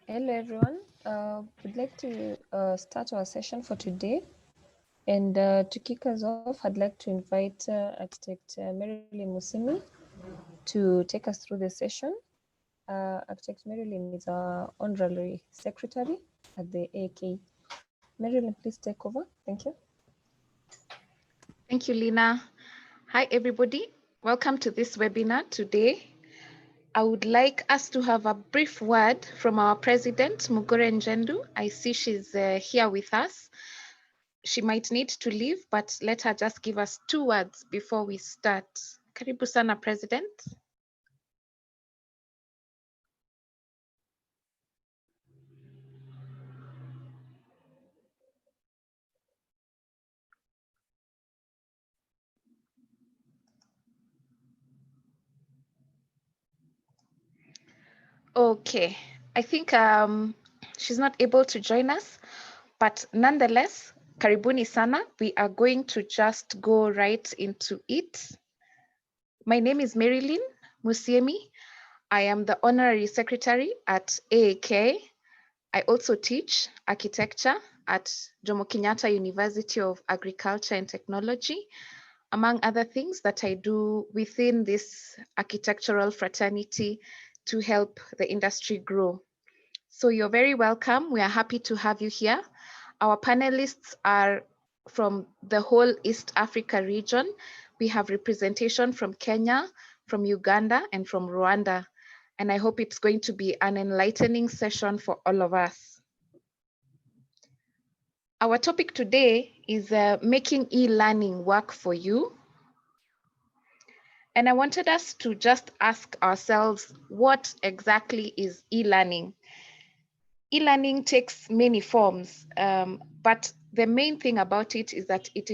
Hello everyone, we'd like to start our session for today, and to kick us off I'd like to invite Architect Marilyn Monsiemi to take us through the session. Architect Marilyn is our Honorary Secretary at the AAK. Marilyn, please take over. Thank you. Thank you, Lina. Hi, everybody. Welcome to this webinar today. I would like us to have a brief word from our president, Mugore Njendu. I see she's here with us. She might need to leave, but let her just give us 2 words before we start. Karibu sana, President. Okay, I think she's not able to join us, but nonetheless, karibuni sana. We are going to just go right into it. My name is Marilyn Monsiemi. I am the Honorary Secretary at AAK. I also teach architecture at Jomo Kenyatta University of Agriculture and Technology, among other things that I do within this architectural fraternity to help the industry grow. So you're very welcome. We are happy to have you here. Our panelists are from the whole East Africa region. We have representation from Kenya, from Uganda, and from Rwanda. And I hope it's going to be an enlightening session for all of us. Our topic today is making e-learning work for you. And I wanted us to just ask ourselves, what exactly is e-learning? E-learning takes many forms, but the main thing about it is that it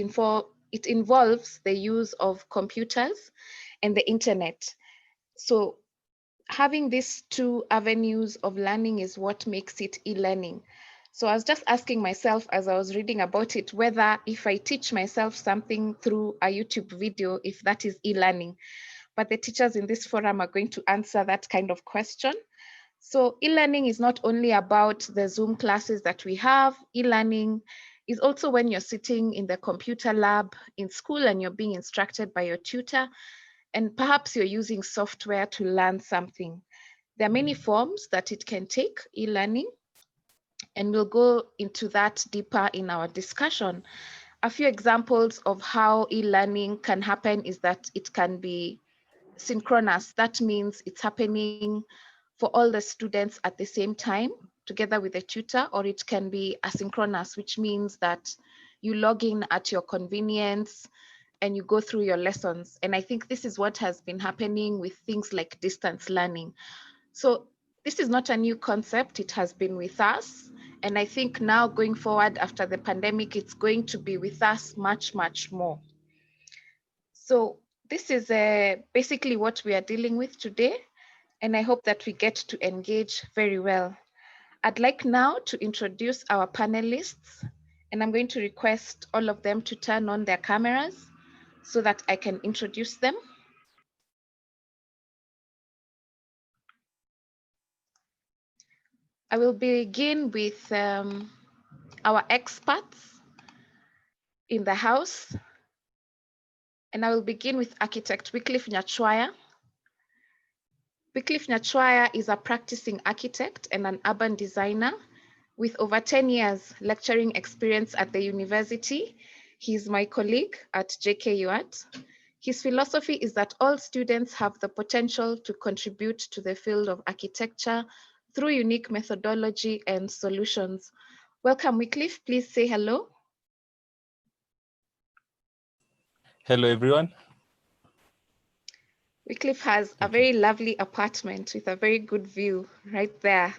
involves the use of computers and the internet. So having these 2 avenues of learning is what makes it e-learning. So I was just asking myself as I was reading about it, whether if I teach myself something through a YouTube video, if that is e-learning. But the teachers in this forum are going to answer that kind of question. So e-learning is not only about the Zoom classes that we have. E-learning is also when you're sitting in the computer lab in school and you're being instructed by your tutor, and perhaps you're using software to learn something. There are many forms that it can take, e-learning, and we'll go into that deeper in our discussion. A few examples of how e-learning can happen is that it can be synchronous. That means it's happening for all the students at the same time together with a tutor, or it can be asynchronous, which means that you log in at your convenience and you go through your lessons. And I think this is what has been happening with things like distance learning. So this is not a new concept, it has been with us. And I think now going forward after the pandemic, it's going to be with us much, much more. So this is basically what we are dealing with today. And I hope that we get to engage very well. I'd like now to introduce our panelists, and I'm going to request all of them to turn on their cameras so that I can introduce them. I will begin with our experts in the house, and I will begin with architect Wycliffe Nyachwaya. Wycliffe Nyachwaya is a practicing architect and an urban designer with over 10 years lecturing experience at the university. He's my colleague at JKUAT. His philosophy is that all students have the potential to contribute to the field of architecture through unique methodology and solutions. Welcome, Wycliffe. Please say hello. Hello, everyone. Wycliffe has a very lovely apartment with a very good view right there.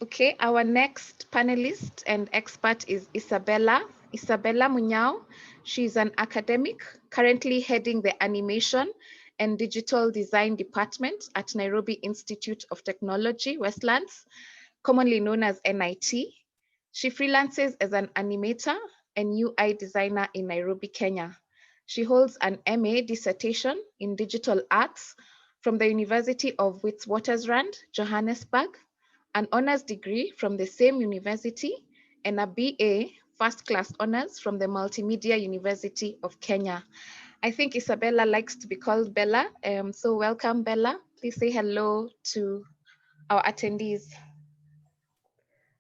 Okay, our next panelist and expert is Isabella Munyao. She's an academic currently heading the animation and digital design department at Nairobi Institute of Technology, Westlands, commonly known as NIT. She freelances as an animator and UI designer in Nairobi, Kenya. She holds an MA dissertation in digital arts from the University of Witwatersrand, Johannesburg, an honors degree from the same university, and a BA first class honors from the Multimedia University of Kenya. I think Isabella likes to be called Bella. So welcome, Bella. Please say hello to our attendees.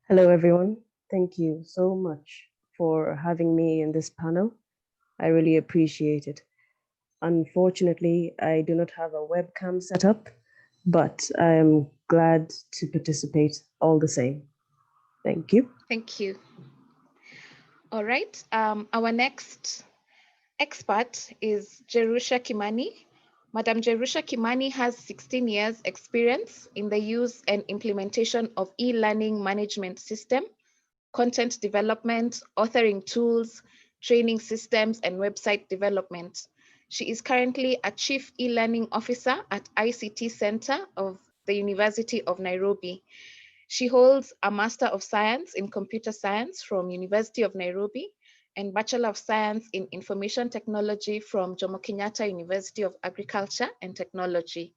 Hello, everyone. Thank you so much for having me in this panel. I really appreciate it. Unfortunately, I do not have a webcam set up, but I am glad to participate all the same. Thank you. Thank you. All right. Our next expert is Jerusha Kimani. Madam Jerusha Kimani has 16 years experience in the use and implementation of e-learning management system, content development, authoring tools, training systems, and website development. She is currently a Chief E-Learning Officer at ICT Center of the University of Nairobi. She holds a Master of Science in Computer Science from University of Nairobi and Bachelor of Science in Information Technology from Jomo Kenyatta University of Agriculture and Technology.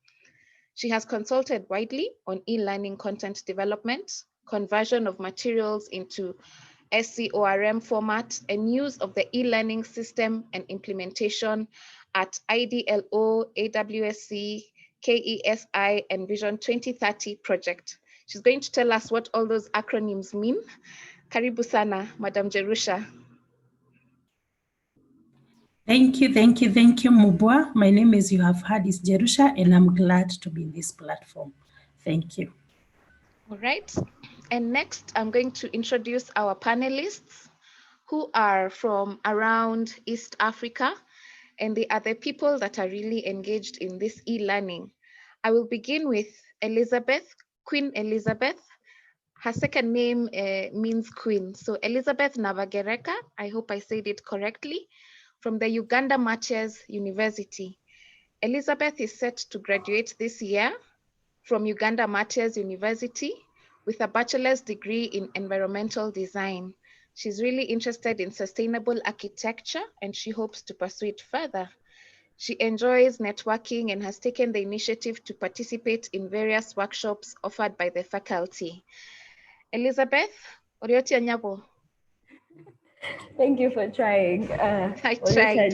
She has consulted widely on e-learning content development, conversion of materials into SCORM format, and use of the e-learning system and implementation at IDLO, AWSC, KESI, and Vision 2030 project. She's going to tell us what all those acronyms mean. Karibu sana, Madam Jerusha. Thank you, Mubwa. My name, as you have heard, is Jerusha, and I'm glad to be in this platform. Thank you. All right. And next, I'm going to introduce our panelists who are from around East Africa, and they are the people that are really engaged in this e-learning. I will begin with Elizabeth, Queen Elizabeth. Her second name means queen. So Elizabeth Navagereka, I hope I said it correctly, from the Uganda Martyrs University. Elizabeth is set to graduate this year from Uganda Martyrs University with a bachelor's degree in environmental design. She's really interested in sustainable architecture and she hopes to pursue it further. She enjoys networking and has taken the initiative to participate in various workshops offered by the faculty. Elizabeth, Orioti Anyabo. Thank you for trying. I tried.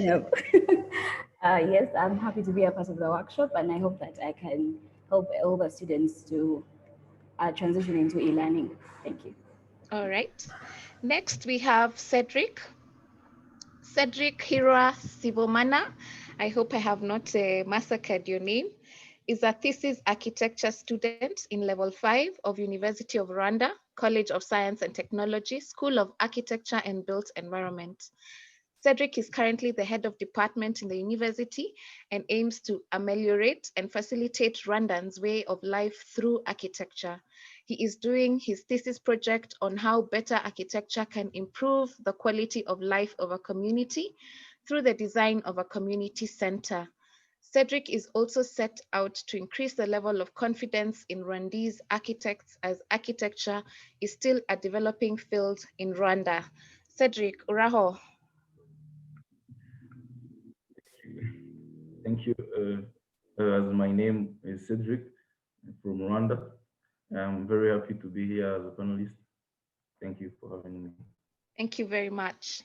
Yes, I'm happy to be a part of the workshop, and I hope that I can help all the students to transition into e-learning. Thank you. All right. Next, we have Cedric. Cedric Hiroya Sibomana, I hope I have not massacred your name, is a thesis architecture student in level 5 of University of Rwanda, College of Science and Technology, School of Architecture and Built Environment. Cedric is currently the head of department in the university and aims to ameliorate and facilitate Rwandans' way of life through architecture. He is doing his thesis project on how better architecture can improve the quality of life of a community through the design of a community center. Cedric is also set out to increase the level of confidence in Rwandese architects as architecture is still a developing field in Rwanda. Cedric, uraho. Thank you. As my name is Cedric from Rwanda, I'm very happy to be here as a panelist. Thank you for having me. Thank you very much.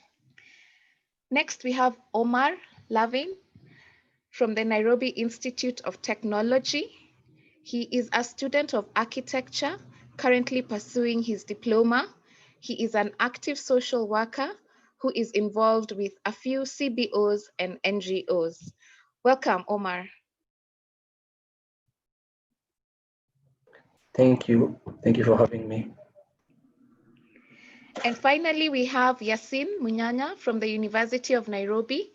Next, we have Omar Lavin from the Nairobi Institute of Technology. He is a student of architecture, currently pursuing his diploma. He is an active social worker who is involved with a few CBOs and NGOs. Welcome, Omar. Thank you. Thank you for having me. And finally, we have Yasin Munyanya from the University of Nairobi.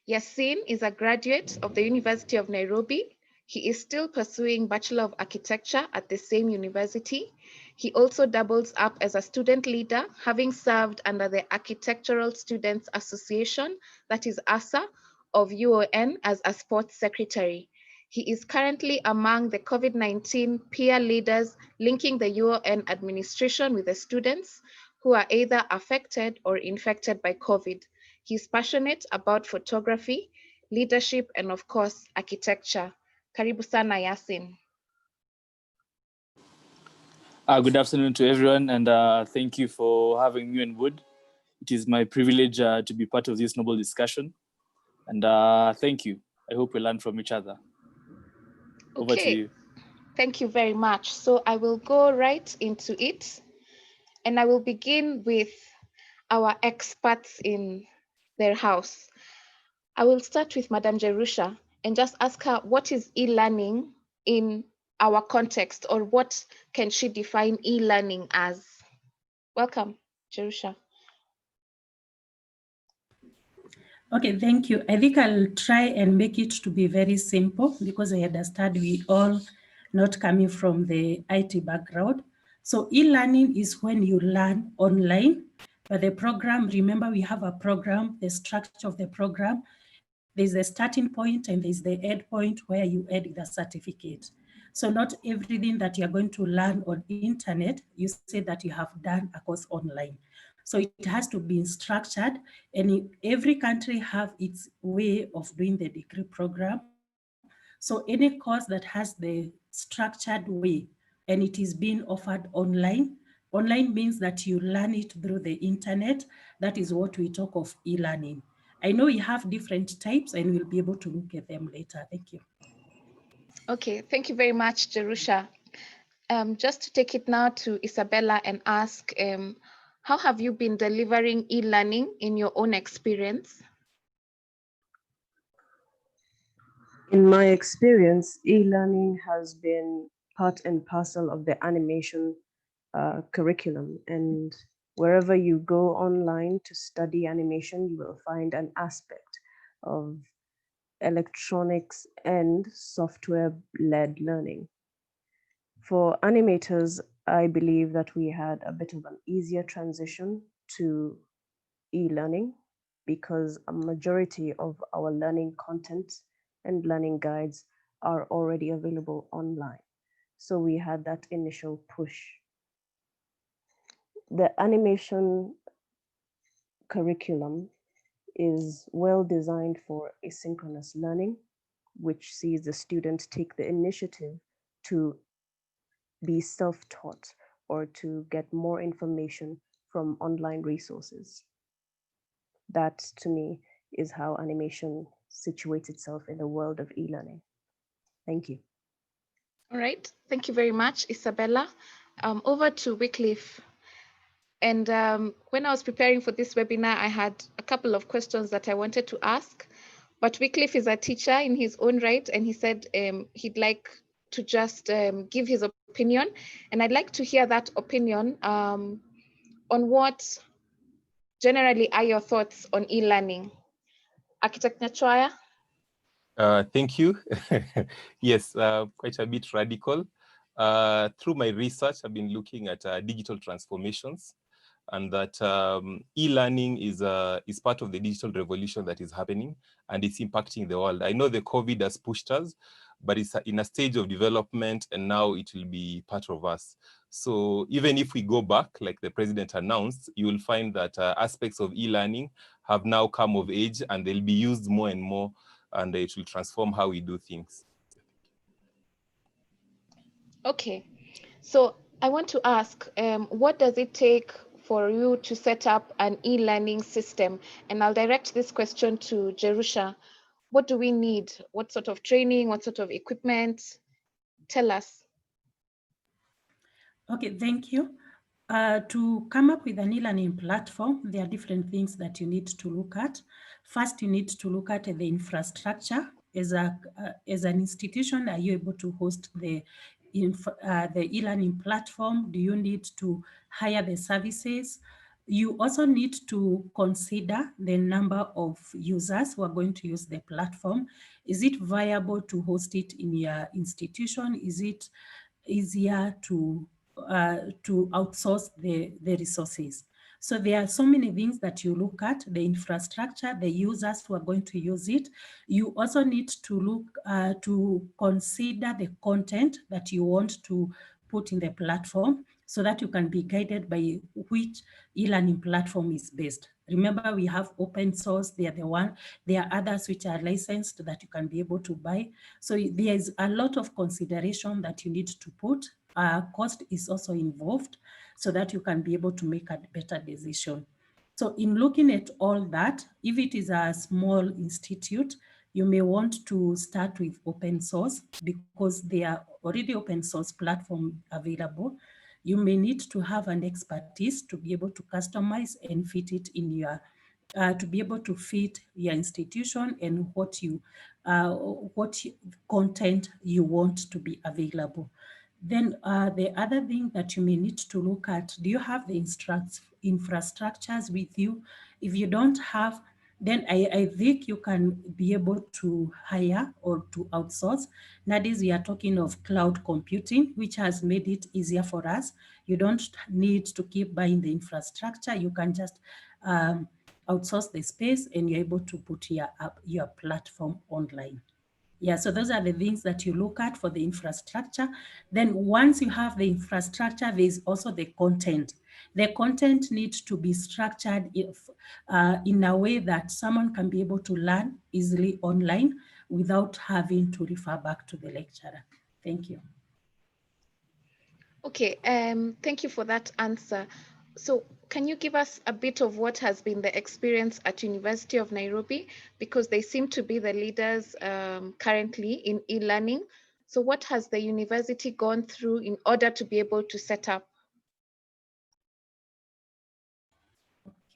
Yasin is a graduate of the University of Nairobi. He is still pursuing Bachelor of Architecture at the same university. He also doubles up as a student leader, having served under the Architectural Students Association, that is ASA, of UON as a sports secretary. He is currently among the COVID-19 peer leaders linking the UON administration with the students who are either affected or infected by COVID. He's passionate about photography, leadership, and of course, architecture. Karibu sana, Yasin. Good afternoon to everyone, and thank you for having me on board. It is my privilege to be part of this noble discussion, and thank you. I hope we learn from each other. Over to you. Thank you very much. So I will go right into it, and I will begin with our experts in their house. I will start with Madam Jerusha and just ask her, what is e-learning in our context, or what can she define e-learning as? Welcome, Jerusha. Okay, thank you. I think I'll try and make it to be very simple because I understand we all not coming from the IT background. So e-learning is when you learn online, but the program, remember we have a program, the structure of the program, there's a starting point and there's the end point where you add the certificate. So not everything that you're going to learn on internet, you say that you have done a course online. So it has to be structured, and every country have its way of doing the degree program. So any course that has the structured way and it is being offered online means that you learn it through the internet. That is what we talk of e-learning. I know we have different types and we'll be able to look at them later. Thank you. Okay, thank you very much, Jerusha. Just to take it now to Isabella and ask, how have you been delivering e-learning in your own experience? In my experience, e-learning has been part and parcel of the animation curriculum. And wherever you go online to study animation, you will find an aspect of electronics and software-led learning. For animators, I believe that we had a bit of an easier transition to e-learning because a majority of our learning content and learning guides are already available online. So we had that initial push. The animation curriculum is well designed for asynchronous learning, which sees the student take the initiative to be self-taught or to get more information from online resources. That, to me, is how animation situates itself in the world of e-learning. Thank you. All right, thank you very much, Isabella. Over to Wycliffe. And when I was preparing for this webinar, I had a couple of questions that I wanted to ask, but Wycliffe is a teacher in his own right, and he said he'd like to just give his opinion, and I'd like to hear that opinion on what generally are your thoughts on e-learning. Architect Nyachoya? Thank you. Yes, quite a bit radical. Through my research, I've been looking at digital transformations, and that e-learning is part of the digital revolution that is happening, and it's impacting the world. I know the COVID has pushed us, but it's in a stage of development, and now it will be part of us. So even if we go back, like the president announced, you will find that aspects of e-learning have now come of age, and they'll be used more and more, and it will transform how we do things. Okay, so I want to ask, what does it take for you to set up an e-learning system? And I'll direct this question to Jerusha. What do we need? What sort of training? What sort of equipment? Tell us. Okay, thank you. To come up with an e-learning platform, there are different things that you need to look at. First, you need to look at the infrastructure. As an institution, are you able to host the e-learning platform? Do you need to hire the services? You also need to consider the number of users who are going to use the platform. Is it viable to host it in your institution? Is it easier to outsource the resources? So there are so many things that you look at: the infrastructure, the users who are going to use it. You also need to look to consider the content that you want to put in the platform, so that you can be guided by which e-learning platform is best. Remember, we have open source, they are the one. There are others which are licensed that you can be able to buy. So there is a lot of consideration that you need to put cost is also involved so that you can be able to make a better decision. So in looking at all that, if it is a small institute, you may want to start with open source because there are already open source platform available. You may need to have an expertise to be able to customize and fit it in your, to be able to fit your institution and what content you want to be available. Then the other thing that you may need to look at, do you have the infrastructures with you? If you don't have, then I think you can be able to hire or to outsource. Nowadays, we are talking of cloud computing, which has made it easier for us. You don't need to keep buying the infrastructure. You can just outsource the space and you're able to put your platform online. Yeah, so those are the things that you look at for the infrastructure. Then once you have the infrastructure, there's also the content. The content needs to be structured in a way that someone can be able to learn easily online without having to refer back to the lecturer. Thank you. Okay, thank you for that answer. So can you give us a bit of what has been the experience at University of Nairobi? Because they seem to be the leaders currently in e-learning. So what has the university gone through in order to be able to set up?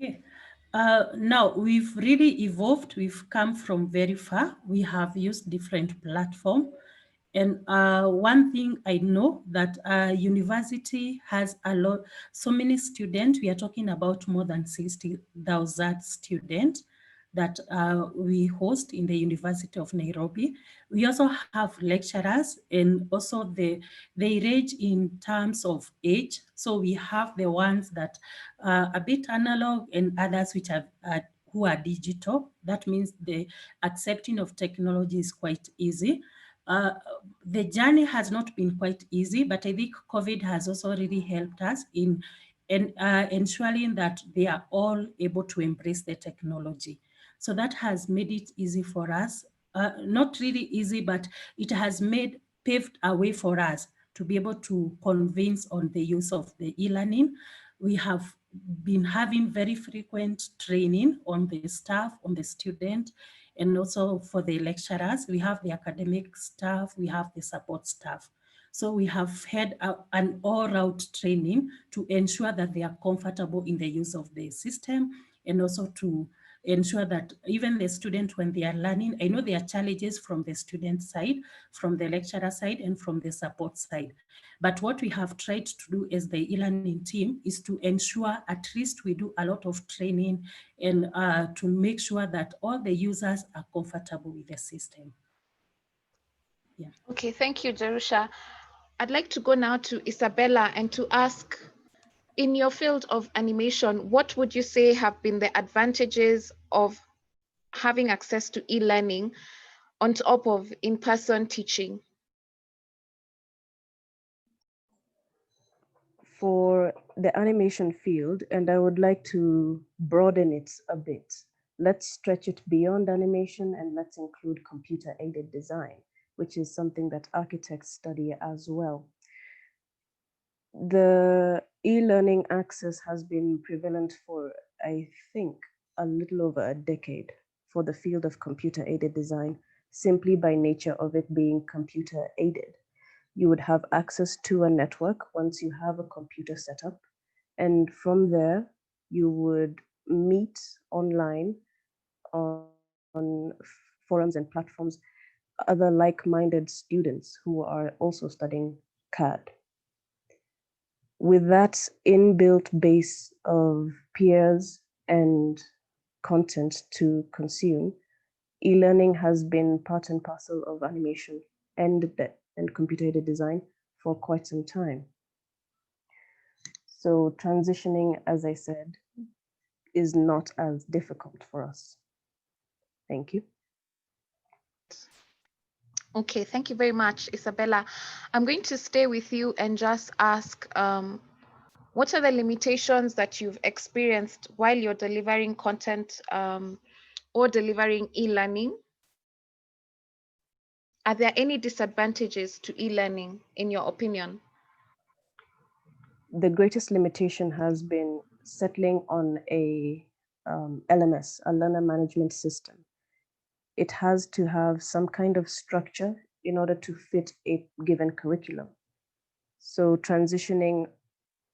Okay. Now we've really evolved. We've come from very far. We have used different platforms. And one thing I know that university has so many students. We are talking about more than 60,000 students that we host in the University of Nairobi. We also have lecturers, and also they range in terms of age. So we have the ones that are a bit analog and others which are who are digital. That means the accepting of technology is quite easy. The journey has not been quite easy, but I think COVID has also really helped us in ensuring that they are all able to embrace the technology. So that has made it easy for us. Not really easy, but it has paved a way for us to be able to convince on the use of the e-learning. We have been having very frequent training on the staff, on the student, and also for the lecturers. We have the academic staff, we have the support staff. So we have had an all-round training to ensure that they are comfortable in the use of the system, and also to ensure that even the student, when they are learning, I know there are challenges from the student side, from the lecturer side, and from the support side. But what we have tried to do as the e-learning team is to ensure at least we do a lot of training and to make sure that all the users are comfortable with the system. Yeah. Okay, thank you, Jerusha. I'd like to go now to Isabella and to ask, in your field of animation, what would you say have been the advantages of having access to e-learning on top of in-person teaching? For the animation field, and I would like to broaden it a bit. Let's stretch it beyond animation and let's include computer-aided design, which is something that architects study as well. The e-learning access has been prevalent for, I think, a little over a decade for the field of computer-aided design, simply by nature of it being computer-aided. You would have access to a network once you have a computer set up, and from there, you would meet online on forums and platforms other like-minded students who are also studying CAD. With that inbuilt base of peers and content to consume, e-learning has been part and parcel of animation and computer-aided design for quite some time. So transitioning, as I said, is not as difficult for us. Thank you. Okay, thank you very much, Isabella. I'm going to stay with you and just ask, what are the limitations that you've experienced while you're delivering content or delivering e-learning? Are there any disadvantages to e-learning, in your opinion? the greatest limitation has been settling on a LMS, a learner management system. It has to have some kind of structure in order to fit a given curriculum. So transitioning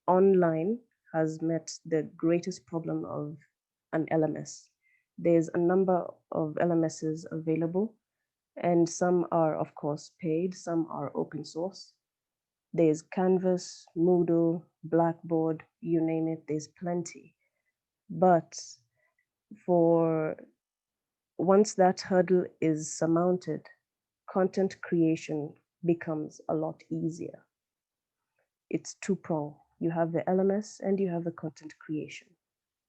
online has met the greatest problem of an LMS. There's a number of LMSs available, and some are, of course, paid, some are open source. There's Canvas, Moodle, Blackboard, you name it, there's plenty. But for once that hurdle is surmounted, content creation becomes a lot easier. It's two-pronged. You have the LMS and you have the content creation.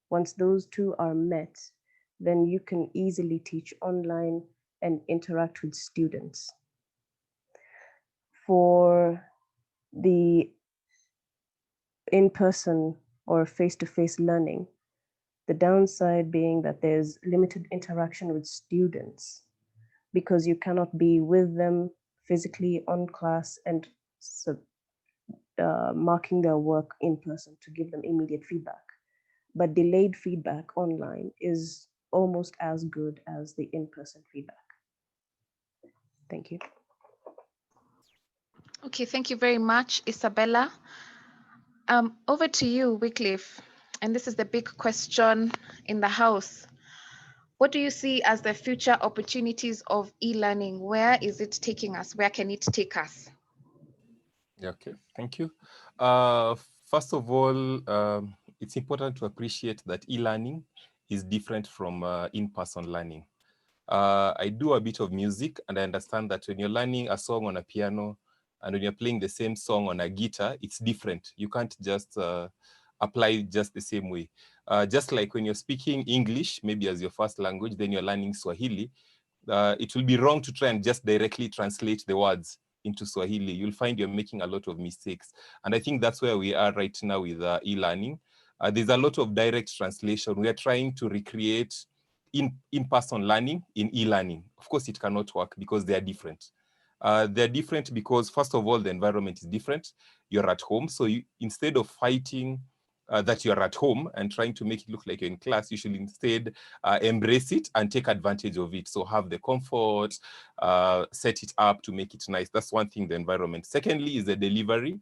Once those two are met, then you can easily teach online and interact with students. For the in-person or face-to-face learning, the downside being that there's limited interaction with students because you cannot be with them physically on class and marking their work in person to give them immediate feedback. But delayed feedback online is almost as good as the in-person feedback. Thank you. Okay, thank you very much, Isabella. Over to you, Wycliffe. And this is the big question in the house. What do you see as the future opportunities of e-learning? Where is it taking us? Where can it take us? Okay, thank you. First of all, it's important to appreciate that e-learning is different from in-person learning. I do a bit of music, and I understand that when you're learning a song on a piano and when you're playing the same song on a guitar, it's different. You can't just apply it just the same way. Just like when you're speaking English, maybe as your first language, then you're learning Swahili, it will be wrong to try and just directly translate the words into Swahili. You'll find you're making a lot of mistakes. And I think that's where we are right now with e-learning. There's a lot of direct translation. We are trying to recreate in-person learning in e-learning. Of course, it cannot work because they are different. They're different because, first of all, the environment is different. You're at home. So instead of fighting that you're at home and trying to make it look like you're in class, you should instead embrace it and take advantage of it. So have the comfort, set it up to make it nice. That's one thing, the environment. Secondly is the delivery.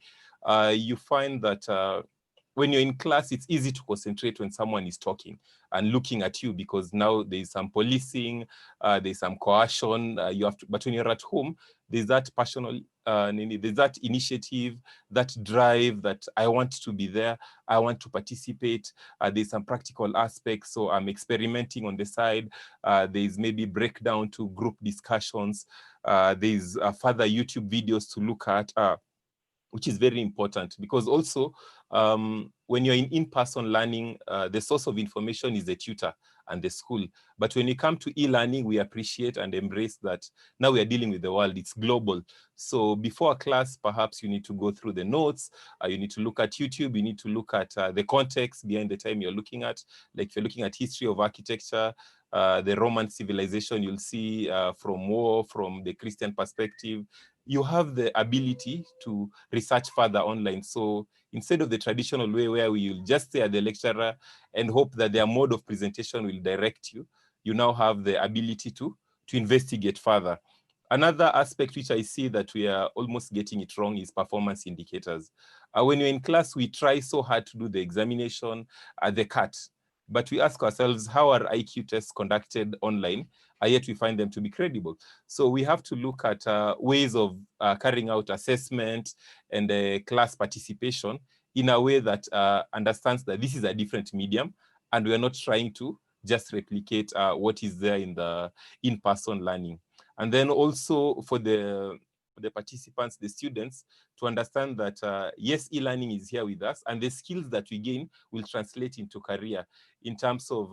You find that when you're in class, it's easy to concentrate when someone is talking and looking at you because now there's some policing, there's some coercion. You have to, but when you're at home, there's that passionate, there's that initiative, that drive that I want to be there, I want to participate. There's some practical aspects, so I'm experimenting on the side. There's maybe breakdown to group discussions. There's further YouTube videos to look at. Which is very important because also when you're in-person learning, the source of information is the tutor and the school. But when you come to e-learning, we appreciate and embrace that now we are dealing with the world, it's global. So before a class, perhaps you need to go through the notes, you need to look at YouTube, you need to look at the context behind the time you're looking at. Like if you're looking at history of architecture, the Roman civilization, you'll see from war, from the Christian perspective, you have the ability to research further online. So instead of the traditional way where you'll just stay at the lecturer and hope that their mode of presentation will direct you, you now have the ability to investigate further. Another aspect which I see that we are almost getting it wrong is performance indicators. When you're in class, we try so hard to do the examination, the cut, but we ask ourselves, how are IQ tests conducted online? Yet we find them to be credible. So we have to look at ways of carrying out assessment and class participation in a way that understands that this is a different medium and we're not trying to just replicate what is there in the in-person learning. And then also for the participants, the students, to understand that yes, e-learning is here with us and the skills that we gain will translate into career in terms of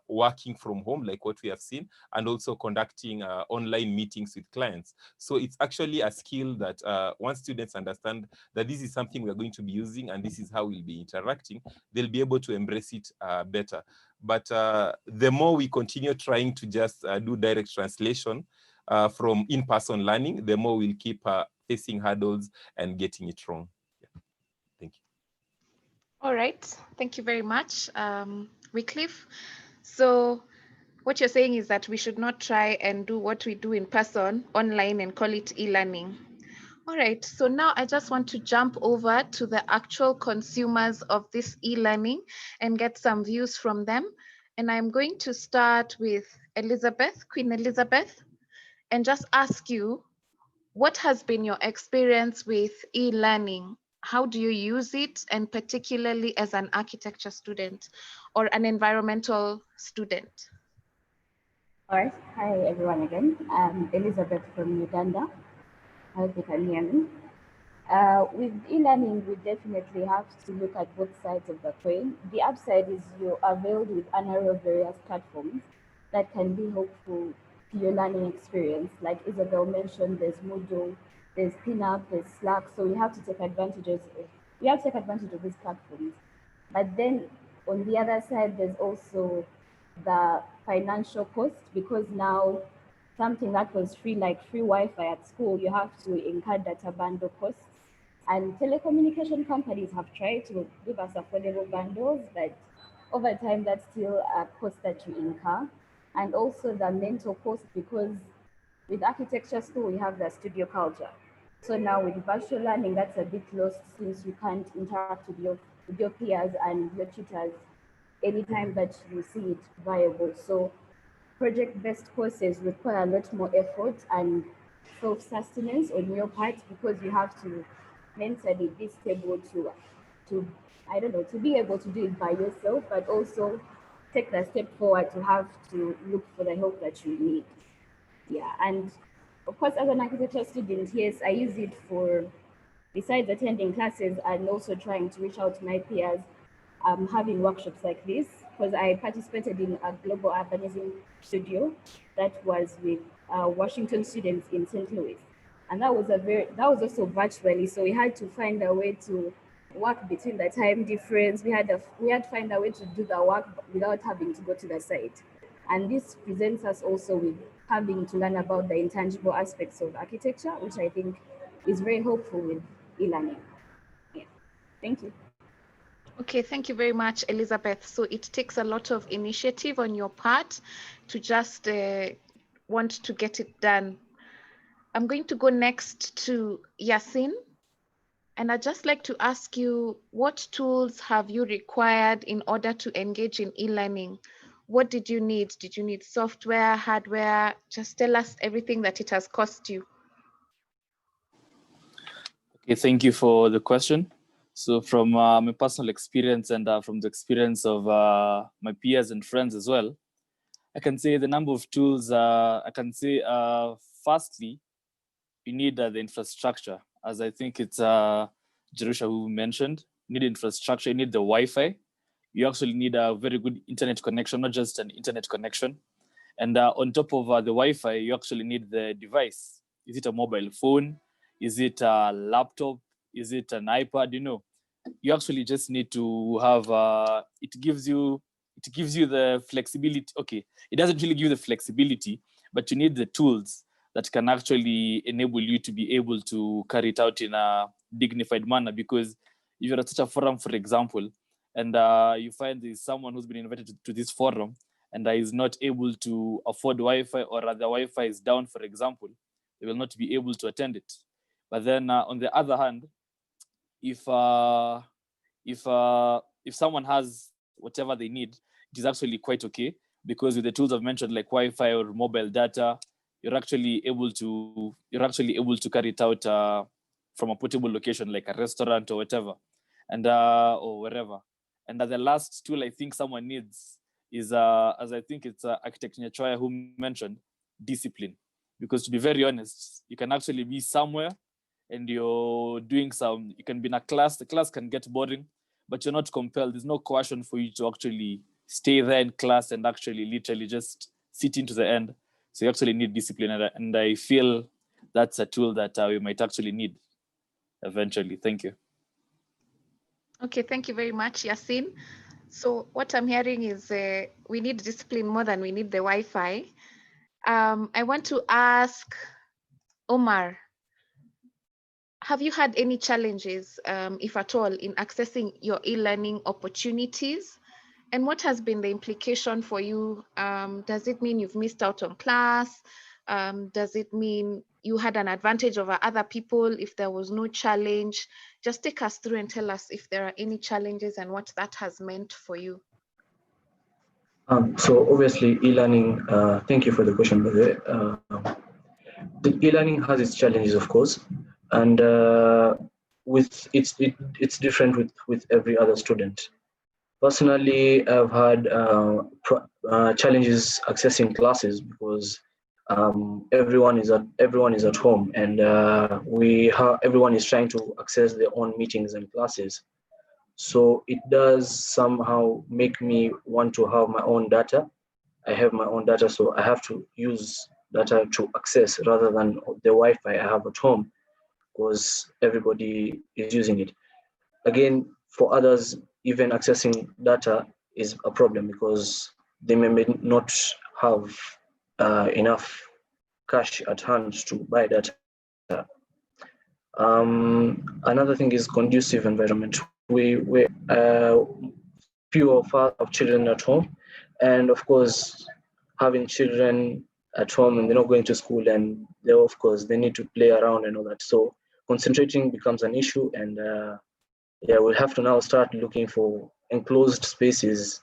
working from home, like what we have seen, and also conducting online meetings with clients. So it's actually a skill that once students understand that this is something we're going to be using and this is how we'll be interacting, they'll be able to embrace it better. But the more we continue trying to just do direct translation from in-person learning, the more we'll keep facing hurdles and getting it wrong. Yeah. Thank you. All right, thank you very much, Wycliffe. So what you're saying is that we should not try and do what we do in person online and call it e-learning. All right, so now I just want to jump over to the actual consumers of this e-learning and get some views from them. And I'm going to start with Elizabeth, Queen Elizabeth, and just ask you, what has been your experience with e-learning? How do you use it, and particularly as an architecture student or an environmental student? All right. Hi, everyone again. I'm Elizabeth from Uganda. I hope you can hear me. With e-learning, we definitely have to look at both sides of the coin. The upside is you are availed with a number of various platforms that can be helpful to your learning experience. Like Isabel mentioned, there's Moodle, there's Pinup, there's Slack. So we have to take advantage of these platforms. But then on the other side, there's also the financial cost, because now something that was free, like free Wi-Fi at school, you have to incur data bundle costs. And telecommunication companies have tried to give us affordable bundles, but over time, that's still a cost that you incur. And also the mental cost, because with architecture school, we have the studio culture. So now with virtual learning, that's a bit lost, since you can't interact with your peers and your tutors anytime that you see it viable. So project-based courses require a lot more effort and self-sustenance on your part, because you have to mentally be stable to I don't know, to be able to do it by yourself, but also take the step forward to have to look for the help that you need. Yeah, and of course, as an architecture student, yes, I use it for, besides attending classes and also trying to reach out to my peers, having workshops like this, because I participated in a global urbanism studio that was with Washington students in St. Louis. And that was also virtually, so we had to find a way to work between the time difference. We had to find a way to do the work without having to go to the site. And this presents us also with having to learn about the intangible aspects of architecture, which I think is very helpful with e-learning. Yeah. Thank you. Okay, thank you very much, Elizabeth. So it takes a lot of initiative on your part to just want to get it done. I'm going to go next to Yasin. And I'd just like to ask you, what tools have you required in order to engage in e-learning? What did you need? Did you need software, hardware? Just tell us everything that it has cost you. Okay, thank you for the question. So from my personal experience and from the experience of my peers and friends as well, I can say the number of tools, I can say firstly, you need the infrastructure, as I think it's Jerusha who mentioned. You need infrastructure, you need the Wi-Fi. You actually need a very good internet connection, not just an internet connection. And on top of the Wi-Fi, you actually need the device. Is it a mobile phone? Is it a laptop? Is it an iPad? You know, you actually just need to have, it gives you the flexibility. Okay, it doesn't really give you the flexibility, but you need the tools that can actually enable you to be able to carry it out in a dignified manner. Because if you're at such a forum, for example, and you find there's someone who's been invited to this forum and is not able to afford Wi-Fi, or the Wi-Fi is down, for example, they will not be able to attend it. But then on the other hand, if someone has whatever they need, it is actually quite okay, because with the tools I've mentioned, like Wi-Fi or mobile data, you're actually able to carry it out from a portable location, like a restaurant or whatever, and or wherever. And the last tool I think someone needs is, as I think it's Architect Hiroya who mentioned, discipline. Because to be very honest, you can actually be somewhere and you're doing you can be in a class, the class can get boring, but you're not compelled. There's no coercion for you to actually stay there in class and actually literally just sit into the end. So you actually need discipline. And I feel that's a tool that we might actually need eventually. Thank you. Okay, thank you very much, Yasin. So what I'm hearing is we need discipline more than we need the Wi-Fi. I want to ask Omar, have you had any challenges, if at all, in accessing your e-learning opportunities? And what has been the implication for you? Does it mean you've missed out on class? Does it mean you had an advantage over other people if there was no challenge? Just take us through and tell us if there are any challenges and what that has meant for you. So obviously e-learning, thank you for the question, by the way. The e-learning has its challenges, of course, and it's different with every other student. Personally, I've had challenges accessing classes because everyone is at home, and everyone is trying to access their own meetings and classes. So it does somehow make me want to have my own data. I have my own data, so I have to use data to access rather than the Wi-Fi I have at home, because everybody is using it. Again, for others, even accessing data is a problem because they may not have enough cash at hand to buy data. Another thing is conducive environment. Few of us have children at home, and of course, having children at home and they're not going to school, and they need to play around and all that. So concentrating becomes an issue, and we'll have to now start looking for enclosed spaces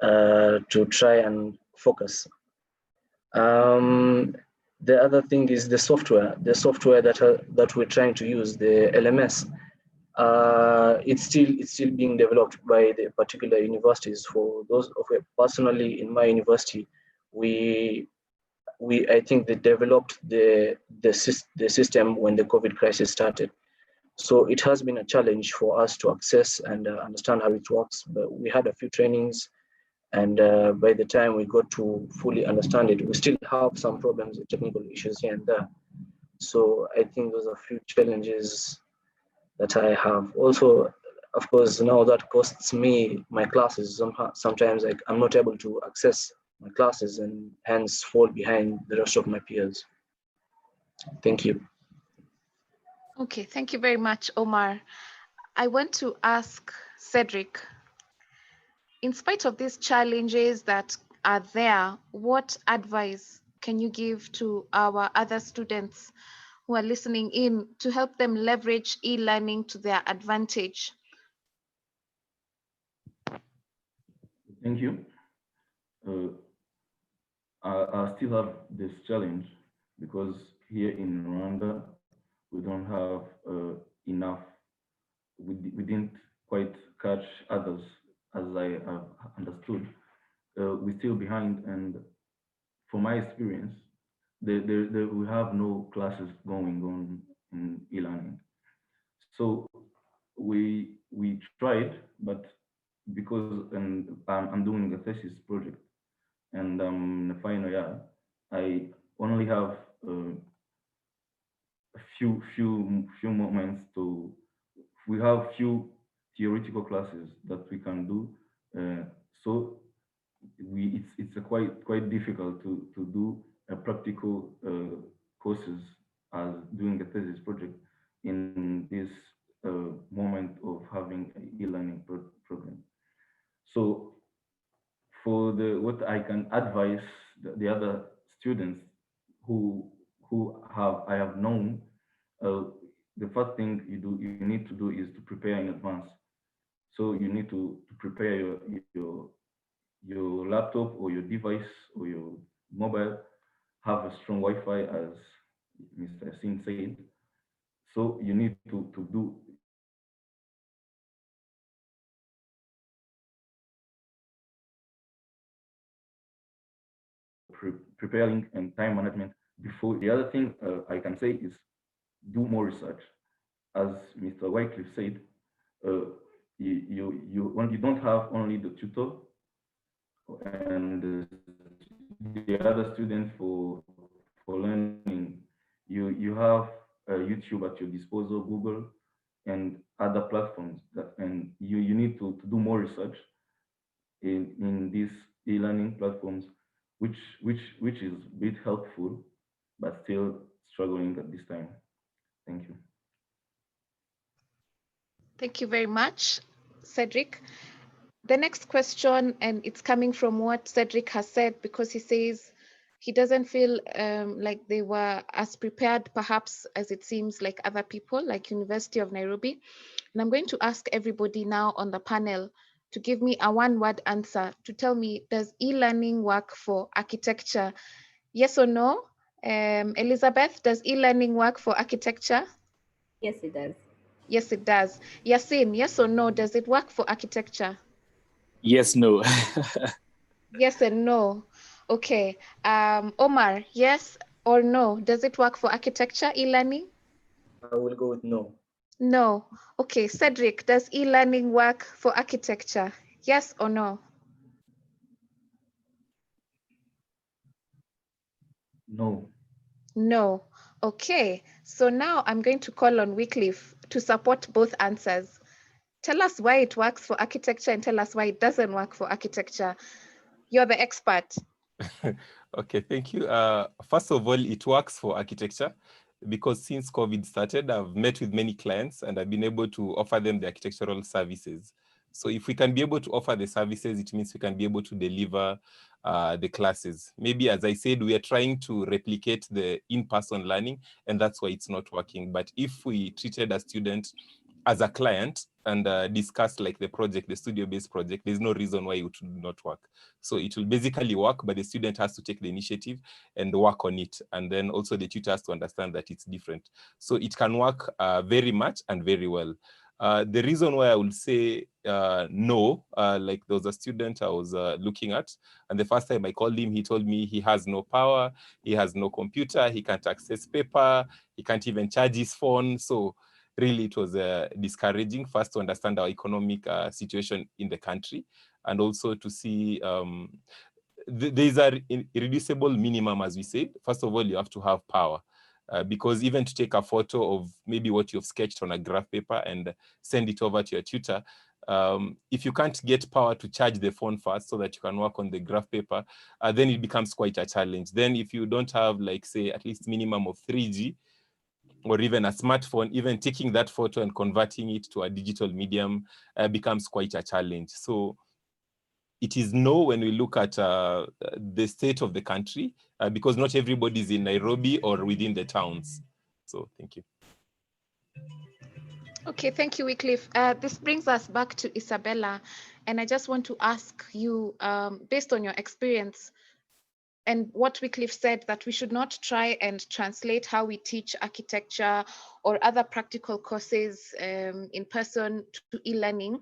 to try and focus. The other thing is the software that we're trying to use, the LMS. It's still being developed by the particular universities. For those of it, personally in my university, I think they developed the system when the COVID crisis started. So it has been a challenge for us to access and understand how it works. But we had a few trainings, and by the time we got to fully understand it, we still have some problems, technical issues here and there. So I think those are a few challenges that I have. Also, of course, now that costs me my classes. Sometimes I'm not able to access my classes and hence fall behind the rest of my peers. Thank you. Okay, thank you very much, Omar. I want to ask Cedric, in spite of these challenges that are there, what advice can you give to our other students who are listening in to help them leverage e-learning to their advantage? Thank you. I still have this challenge because here in Rwanda, we don't have enough. We didn't quite catch others, as I have understood. We're still behind, and from my experience, we have no classes going on in e-learning. So we tried, but because I'm doing a thesis project, and in the final year, I only have a few moments to. We have few theoretical classes that we can do, so it's a quite difficult to do a practical courses as doing a thesis project in this moment of having an e-learning program. So for what I can advise the other students who I have known, the first thing you need to do is to prepare in advance. So you need to prepare your laptop or your device or your mobile, have a strong Wi-Fi, as Mr. Yasin said. So you need to do preparing and time management before. The other thing I can say is do more research. As Mr. Wycliffe said, you don't have only the tutor and the other students for learning. You have YouTube at your disposal, Google, and other platforms. And you need to do more research in these e-learning platforms, which is a bit helpful, but still struggling at this time. Thank you. Thank you very much, Cedric. The next question, and it's coming from what Cedric has said, because he says he doesn't feel like they were as prepared perhaps as it seems like other people, like University of Nairobi. And I'm going to ask everybody now on the panel to give me a one-word answer to tell me, does e-learning work for architecture? Yes or no? Elizabeth, does e-learning work for architecture? Yes, it does. Yes, it does. Yasin, yes or no, does it work for architecture? Yes, no. Yes and no. Okay. Omar, yes or no, does it work for architecture, e-learning? I will go with no. No. Okay. Cedric, does e-learning work for architecture? Yes or no? No. No. Okay. So now I'm going to call on Wycliffe to support both answers. Tell us why it works for architecture and tell us why it doesn't work for architecture. You're the expert. Okay, thank you. First of all, it works for architecture because since COVID started, I've met with many clients and I've been able to offer them the architectural services. So if we can be able to offer the services, it means we can be able to deliver the classes. Maybe, as I said, we are trying to replicate the in-person learning, and that's why it's not working. But if we treated a student as a client and discuss like the project, the studio-based project, there's no reason why it would not work. So it will basically work, but the student has to take the initiative and work on it. And then also the tutor has to understand that it's different. So it can work very much and very well. The reason why I would say no, like there was a student I was looking at, and the first time I called him, he told me he has no power, he has no computer, he can't access paper, he can't even charge his phone. So really it was discouraging, first to understand our economic situation in the country, and also to see these are irreducible minimum, as we said. First of all, you have to have power. Because even to take a photo of maybe what you've sketched on a graph paper and send it over to your tutor, if you can't get power to charge the phone first so that you can work on the graph paper, then it becomes quite a challenge. Then if you don't have, like, say, at least minimum of 3G, or even a smartphone, even taking that photo and converting it to a digital medium becomes quite a challenge. So it is no when we look at the state of the country, because not everybody is in Nairobi or within the towns. So thank you. Okay, thank you, Wycliffe. This brings us back to Isabella, and I just want to ask you, based on your experience and what Wycliffe said, that we should not try and translate how we teach architecture or other practical courses in person to e-learning.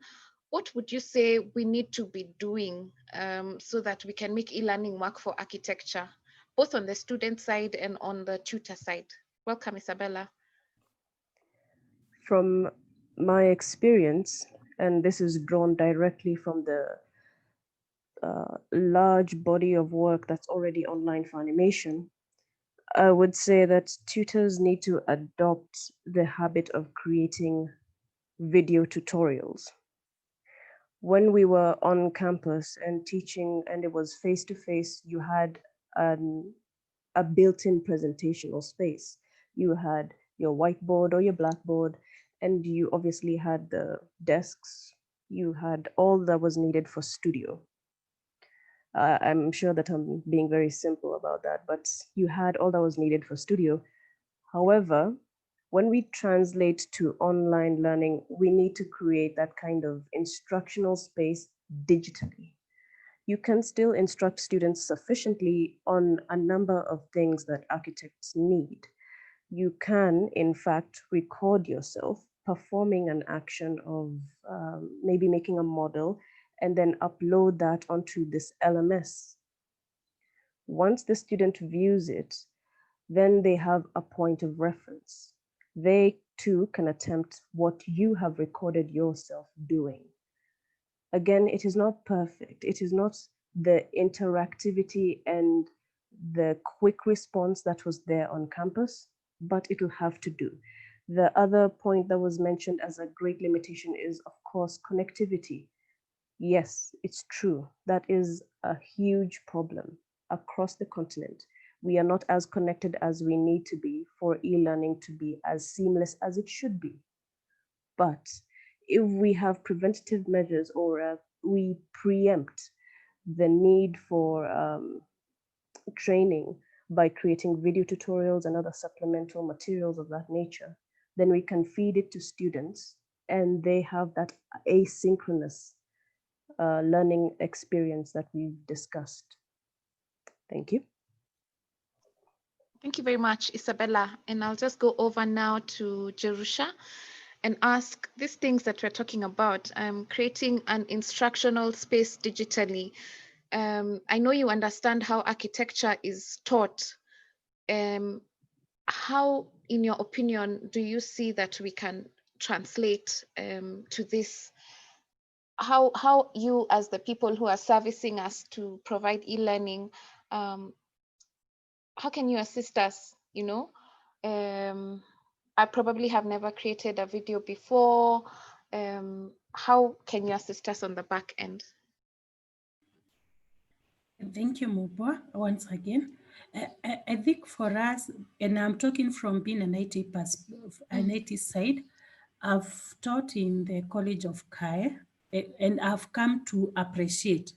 What would you say we need to be doing so that we can make e-learning work for architecture, both on the student side and on the tutor side? Welcome, Isabella. From my experience, and this is drawn directly from the large body of work that's already online for animation, I would say that tutors need to adopt the habit of creating video tutorials. When we were on campus and teaching and it was face-to-face, you had a built-in presentational space. You had your whiteboard or your blackboard, and you obviously had the desks. You had all that was needed for studio. I'm sure that I'm being very simple about that, but you had all that was needed for studio. However, when we translate to online learning, we need to create that kind of instructional space digitally. You can still instruct students sufficiently on a number of things that architects need. You can, in fact, record yourself performing an action of maybe making a model and then upload that onto this LMS. Once the student views it, then they have a point of reference. They too can attempt what you have recorded yourself doing. Again, it is not perfect. It is not the interactivity and the quick response that was there on campus, but it will have to do. The other point that was mentioned as a great limitation is, of course, connectivity. Yes, it's true. That is a huge problem across the continent. We are not as connected as we need to be for e-learning to be as seamless as it should be. But if we have preventative measures, or we preempt the need for training by creating video tutorials and other supplemental materials of that nature, then we can feed it to students and they have that asynchronous learning experience that we've discussed. Thank you. Thank you very much, Isabella. And I'll just go over now to Jerusha and ask these things that we're talking about, creating an instructional space digitally. I know you understand how architecture is taught. How, in your opinion, do you see that we can translate to this? How you, as the people who are servicing us to provide e-learning, how can you assist us? You know, I probably have never created a video before. How can you assist us on the back end? Thank you, Mubwa, once again. I think for us, and I'm talking from being an IT side, I've taught in the College of Kaya, and I've come to appreciate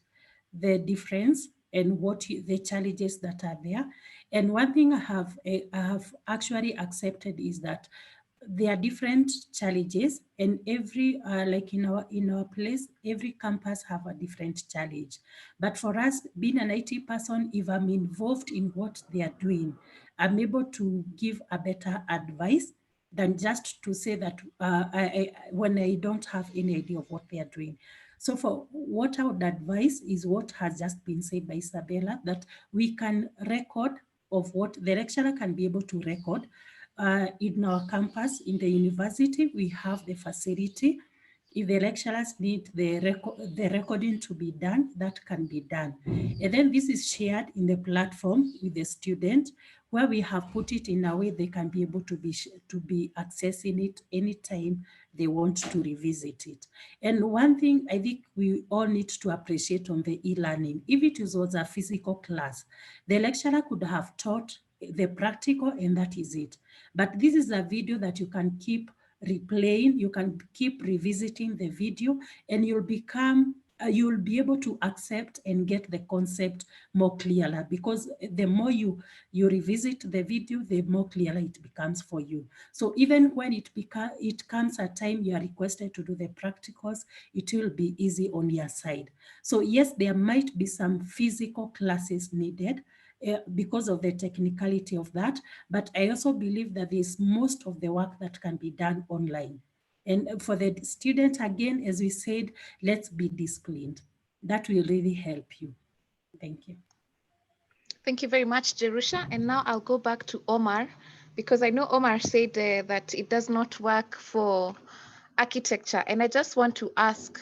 the difference and the challenges that are there. And one thing I have actually accepted is that there are different challenges, and every like in our place, every campus have a different challenge. But for us, being an IT person, if I'm involved in what they are doing, I'm able to give a better advice than just to say that when I don't have any idea of what they are doing. So for what I would advise is what has just been said by Isabella, that we can record of what the lecturer can be able to record. In our campus, in the university, we have the facility. If the lecturers need the recording to be done, that can be done. And then this is shared in the platform with the student, where we have put it in a way they can be able to be accessing it anytime they want to revisit it. And one thing I think we all need to appreciate on the e-learning, if it was a physical class, the lecturer could have taught the practical and that is it. But this is a video that you can keep replaying, you can keep revisiting the video, and you'll be able to accept and get the concept more clearly, because the more you revisit the video, the more clearly it becomes for you. So even when it comes a time you are requested to do the practicals, it will be easy on your side. So yes, there might be some physical classes needed, because of the technicality of that. But I also believe that there's most of the work that can be done online. And for the student, again, as we said, let's be disciplined. That will really help you. Thank you. Thank you very much, Jerusha. And now I'll go back to Omar, because I know Omar said that it does not work for architecture. And I just want to ask,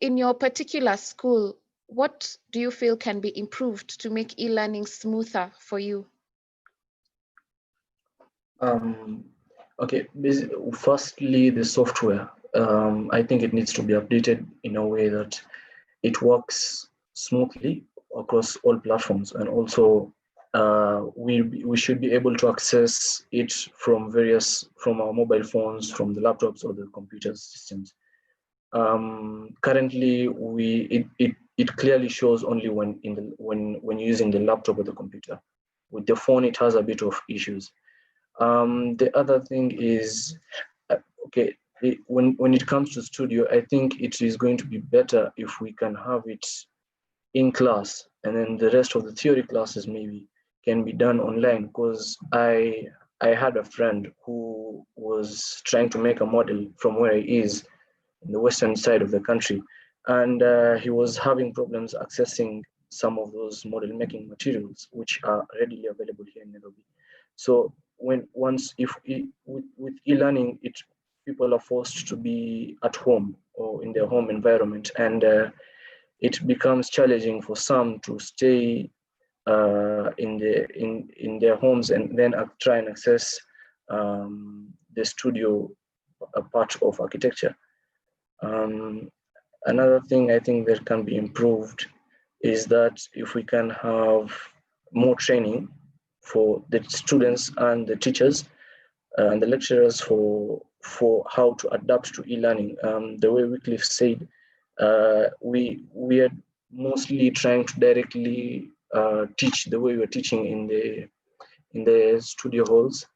in your particular school, what do you feel can be improved to make e-learning smoother for you? Okay, firstly, the software. I think it needs to be updated in a way that it works smoothly across all platforms, and also we should be able to access it from our mobile phones, from the laptops or the computer systems. Currently, it clearly shows only when you're using the laptop or the computer. With the phone, it has a bit of issues. The other thing is, okay, when it comes to studio, I think it is going to be better if we can have it in class, and then the rest of the theory classes maybe can be done online. Because I had a friend who was trying to make a model from where he is in the western side of the country, and he was having problems accessing some of those model making materials which are readily available here in Nairobi. So with e-learning, people are forced to be at home or in their home environment, and it becomes challenging for some to stay in their homes and then try and access the studio, a part of architecture. Another thing I think that can be improved is that if we can have more training for the students and the teachers and the lecturers for for how to adapt to e-learning. The way Wycliffe said, we are mostly trying to directly teach the way we're teaching in the studio halls,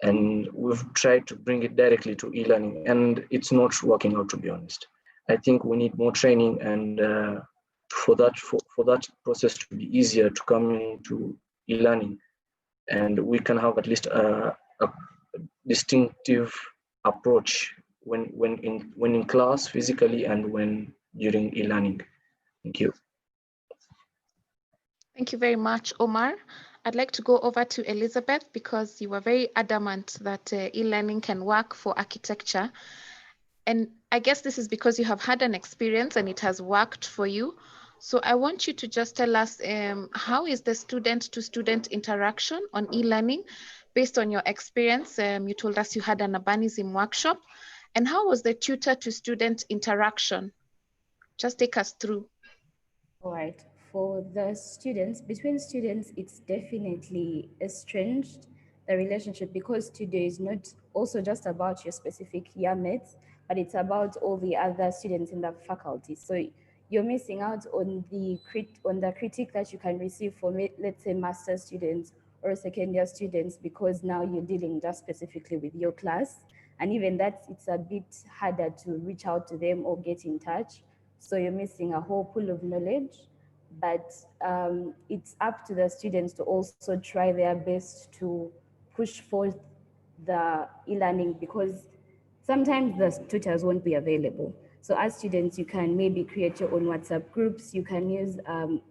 and we've tried to bring it directly to e-learning, and it's not working out, to be honest. I think we need more training, and for that process to be easier to come into e-learning, and we can have at least a distinctive approach when in class physically and when during e-learning. Thank you. Thank you very much, Omar. I'd like to go over to Elizabeth because you were very adamant that e-learning can work for architecture. And I guess this is because you have had an experience and it has worked for you. So I want you to just tell us how is the student-to-student interaction on e-learning based on your experience? You told us you had an urbanism workshop. And how was the tutor-to-student interaction? Just take us through. All right. For the students, between students, it's definitely estranged, the relationship, because today is not also just about your specific year mates, but it's about all the other students in the faculty. So you're missing out on the critique that you can receive from, let's say, master's students or second year students, because now you're dealing just specifically with your class. And even that, it's a bit harder to reach out to them or get in touch. So you're missing a whole pool of knowledge, but it's up to the students to also try their best to push forth the e-learning, because sometimes the tutors won't be available. So as students, you can maybe create your own WhatsApp groups. You can use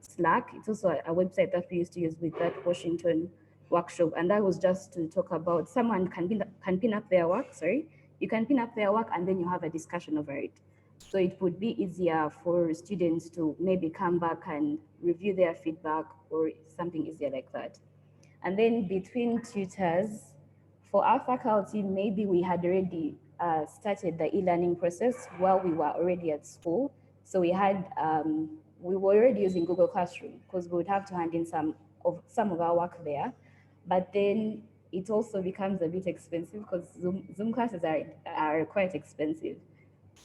Slack. It's also a website that we used to use with that Washington workshop. And that was just to talk about, someone can pin up their work, You can pin up their work and then you have a discussion over it. So it would be easier for students to maybe come back and review their feedback or something easier like that. And then between tutors, for our faculty, maybe we had already started the e-learning process while we were already at school. So we were already using Google Classroom because we would have to hand in some of our work there. But then it also becomes a bit expensive because Zoom classes are quite expensive.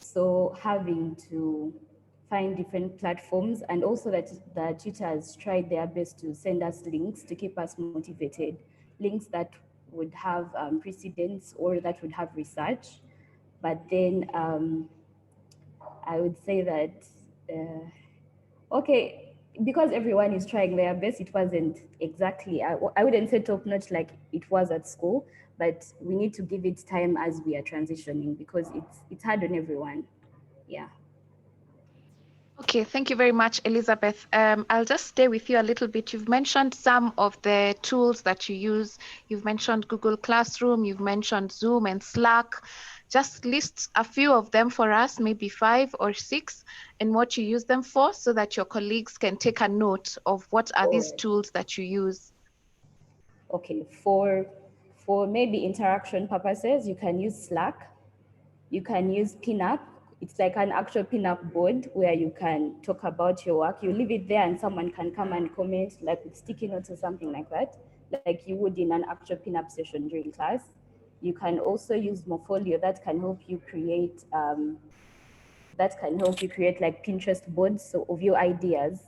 So having to find different platforms, and also that the tutors tried their best to send us links to keep us motivated, links that would have precedents or that would have research. But then I would say that, okay, because everyone is trying their best, it wasn't exactly, I wouldn't say top notch like it was at school, but we need to give it time as we are transitioning because it's hard on everyone. Yeah. Okay, thank you very much, Elizabeth. I'll just stay with you a little bit. You've mentioned some of the tools that you use. You've mentioned Google Classroom, you've mentioned Zoom and Slack. Just list a few of them for us, maybe 5 or 6, and what you use them for so that your colleagues can take a note of what are these tools that you use. Okay, for maybe interaction purposes, you can use Slack. You can use Pinup. It's like an actual Pinup board where you can talk about your work. You leave it there and someone can come and comment, like with sticky notes or something like that, like you would in an actual Pinup session during class. You can also use Morpholio that can help you create like Pinterest boards of your ideas.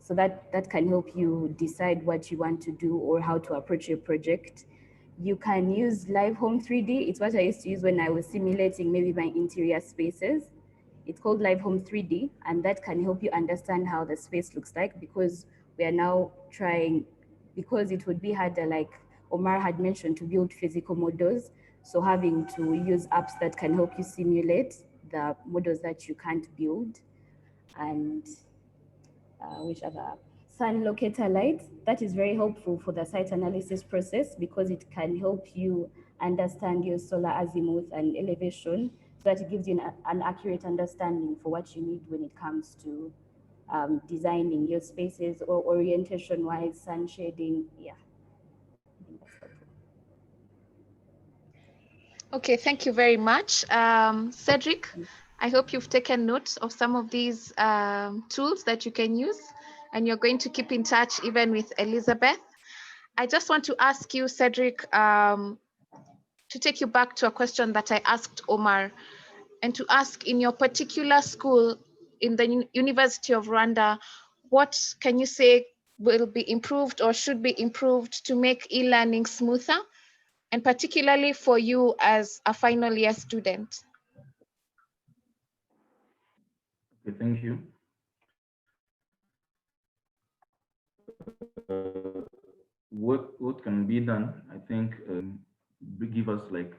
So that can help you decide what you want to do or how to approach your project. You can use Live Home 3D. It's what I used to use when I was simulating maybe my interior spaces. It's called Live Home 3D, and that can help you understand how the space looks like, because we are now trying, because it would be harder, like Omar had mentioned, to build physical models. So having to use apps that can help you simulate the models that you can't build. And which other app? Sun Locator Light, that is very helpful for the site analysis process because it can help you understand your solar azimuth and elevation, so that it gives you an accurate understanding for what you need when it comes to designing your spaces or orientation-wise, sun shading, yeah. Okay, thank you very much. Cedric, I hope you've taken note of some of these tools that you can use, and you're going to keep in touch even with Elizabeth. I just want to ask you, Cedric, to to take you back to a question that I asked Omar, and to ask, in your particular school, in the University of Rwanda, what can you say will be improved or should be improved to make e-learning smoother, and particularly for you as a final year student? Okay, thank you. What can be done? I think give us like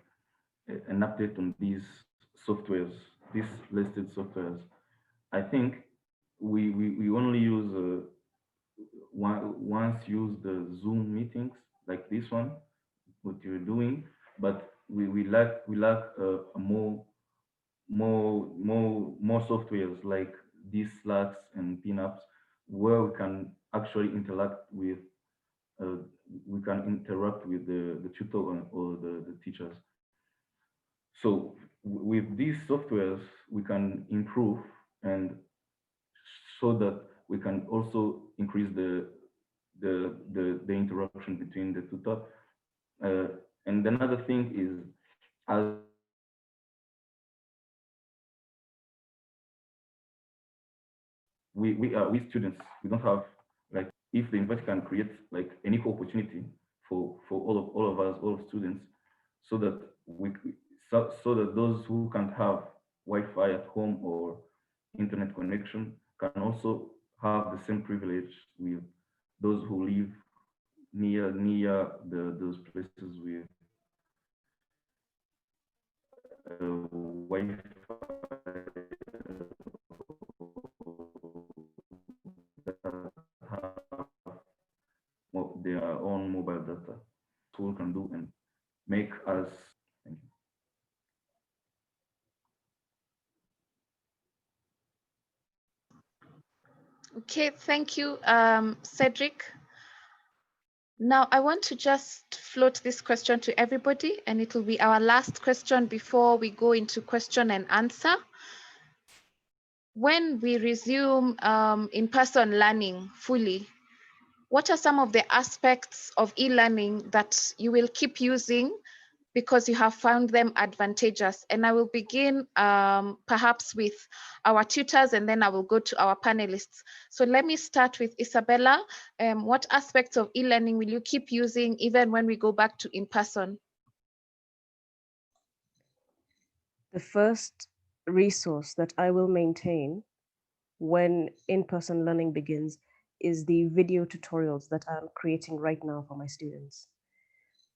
an update on these softwares, these listed softwares. I think we only use once use the Zoom meetings like this one, what you're doing, but we lack more softwares like these Slacks and Pinups, where we can actually interact with the tutor or the teachers. So with these softwares, we can improve, and so that we can also increase the interaction between the tutor. And another thing is, as we students, we don't have, like, if the university can create like an equal opportunity for all of us, all students, so that so that those who can't have Wi-Fi at home or internet connection can also have the same privilege with those who live near those places with Wi-Fi that have their own mobile data. Tool can do and make us. Thank you. Okay, thank you, Cedric. Now, I want to just float this question to everybody, and it will be our last question before we go into question and answer. When we resume in-person learning fully, what are some of the aspects of e-learning that you will keep using because you have found them advantageous? And I will begin perhaps with our tutors, and then I will go to our panelists. So let me start with Isabella. What aspects of e-learning will you keep using even when we go back to in-person? The first resource that I will maintain when in-person learning begins is the video tutorials that I'm creating right now for my students.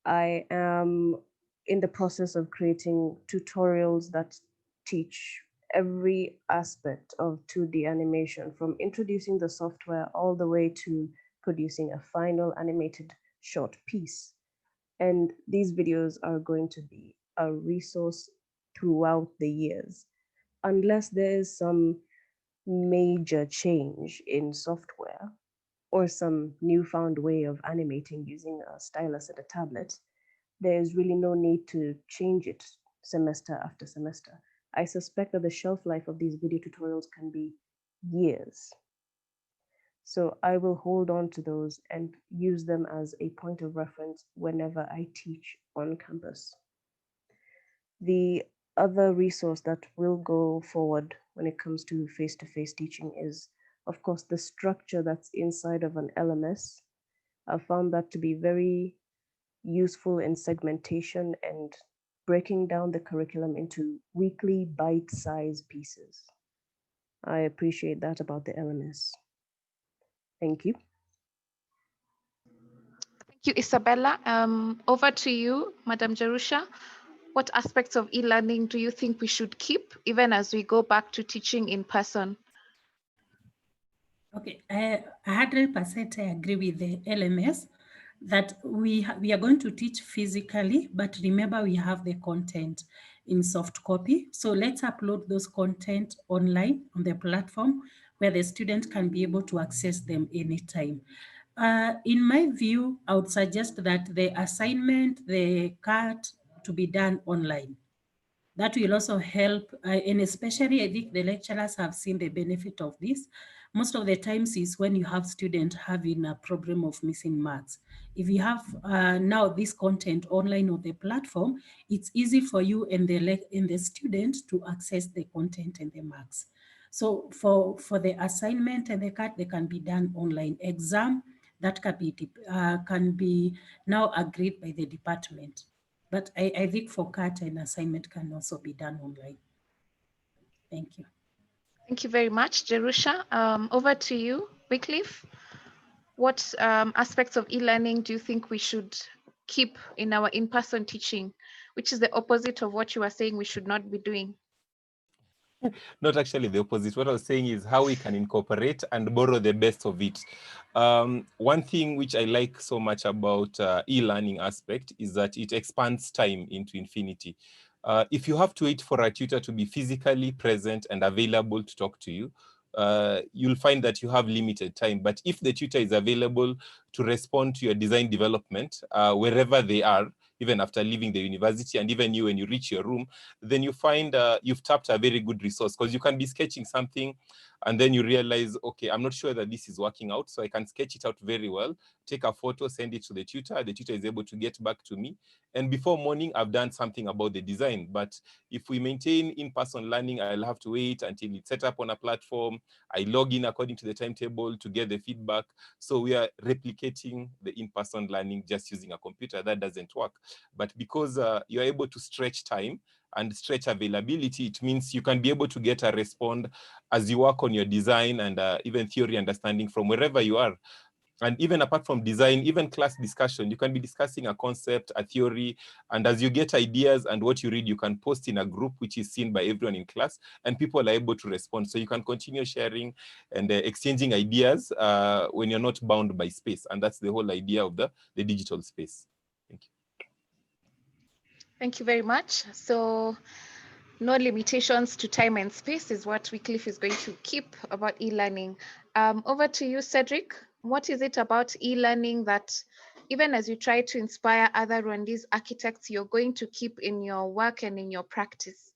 I am in the process of creating tutorials that teach every aspect of 2D animation, from introducing the software all the way to producing a final animated short piece. And these videos are going to be a resource throughout the years, unless there is some major change in software or some newfound way of animating using a stylus and a tablet. There's really no need to change it semester after semester. I suspect that the shelf life of these video tutorials can be years. So I will hold on to those and use them as a point of reference whenever I teach on campus. The other resource that will go forward when it comes to face-to-face teaching is, of course, the structure that's inside of an LMS. I've found that to be very useful in segmentation and breaking down the curriculum into weekly bite-sized pieces. I appreciate that about the LMS. Thank you. Thank you, Isabella. Over to you, Madam Jerusha. What aspects of e-learning do you think we should keep even as we go back to teaching in person? Okay, 100% I agree with the LMS that we are going to teach physically, but remember we have the content in soft copy. So let's upload those content online on the platform where the student can be able to access them anytime. In my view, I would suggest that the assignment, the CAT to be done online. That will also help, and especially I think the lecturers have seen the benefit of this. most of the times is when you have students having a problem of missing marks. If you have now this content online on the platform, it's easy for you and the student to access the content and the marks. So for the assignment and the CAT, they can be done online. Exam, that can be now agreed by the department. But I think for CAT, an assignment can also be done online. Thank you. Thank you very much, Jerusha. Over to you, Wycliffe. What aspects of e-learning do you think we should keep in our in-person teaching, which is the opposite of what you are saying we should not be doing? Not actually the opposite. What I was saying is how we can incorporate and borrow the best of it. One thing which I like so much about e-learning aspect is that it expands time into infinity. If you have to wait for a tutor to be physically present and available to talk to you, you'll find that you have limited time. But if the tutor is available to respond to your design development, wherever they are, even after leaving the university, and even you when you reach your room, then you find you've tapped a very good resource, because you can be sketching something and then you realize, okay, I'm not sure that this is working out, so I can sketch it out very well, take a photo, send it to the tutor is able to get back to me, and before morning I've done something about the design. But if we maintain in-person learning, I'll have to wait until it's set up on a platform, I log in according to the timetable to get the feedback. So we are replicating the in-person learning just using a computer. That doesn't work. But because you're able to stretch time and stretch availability, it means you can be able to get a response as you work on your design and even theory understanding from wherever you are. And even apart from design, even class discussion, you can be discussing a concept, a theory, and as you get ideas and what you read, you can post in a group which is seen by everyone in class, and people are able to respond. So you can continue sharing and exchanging ideas when you're not bound by space. And that's the whole idea of the digital space. Thank you. Thank you very much. So no limitations to time and space is what Wycliffe is going to keep about e-learning. Over to you, Cedric. What is it about e-learning that even as you try to inspire other Rwandese architects, you're going to keep in your work and in your practice?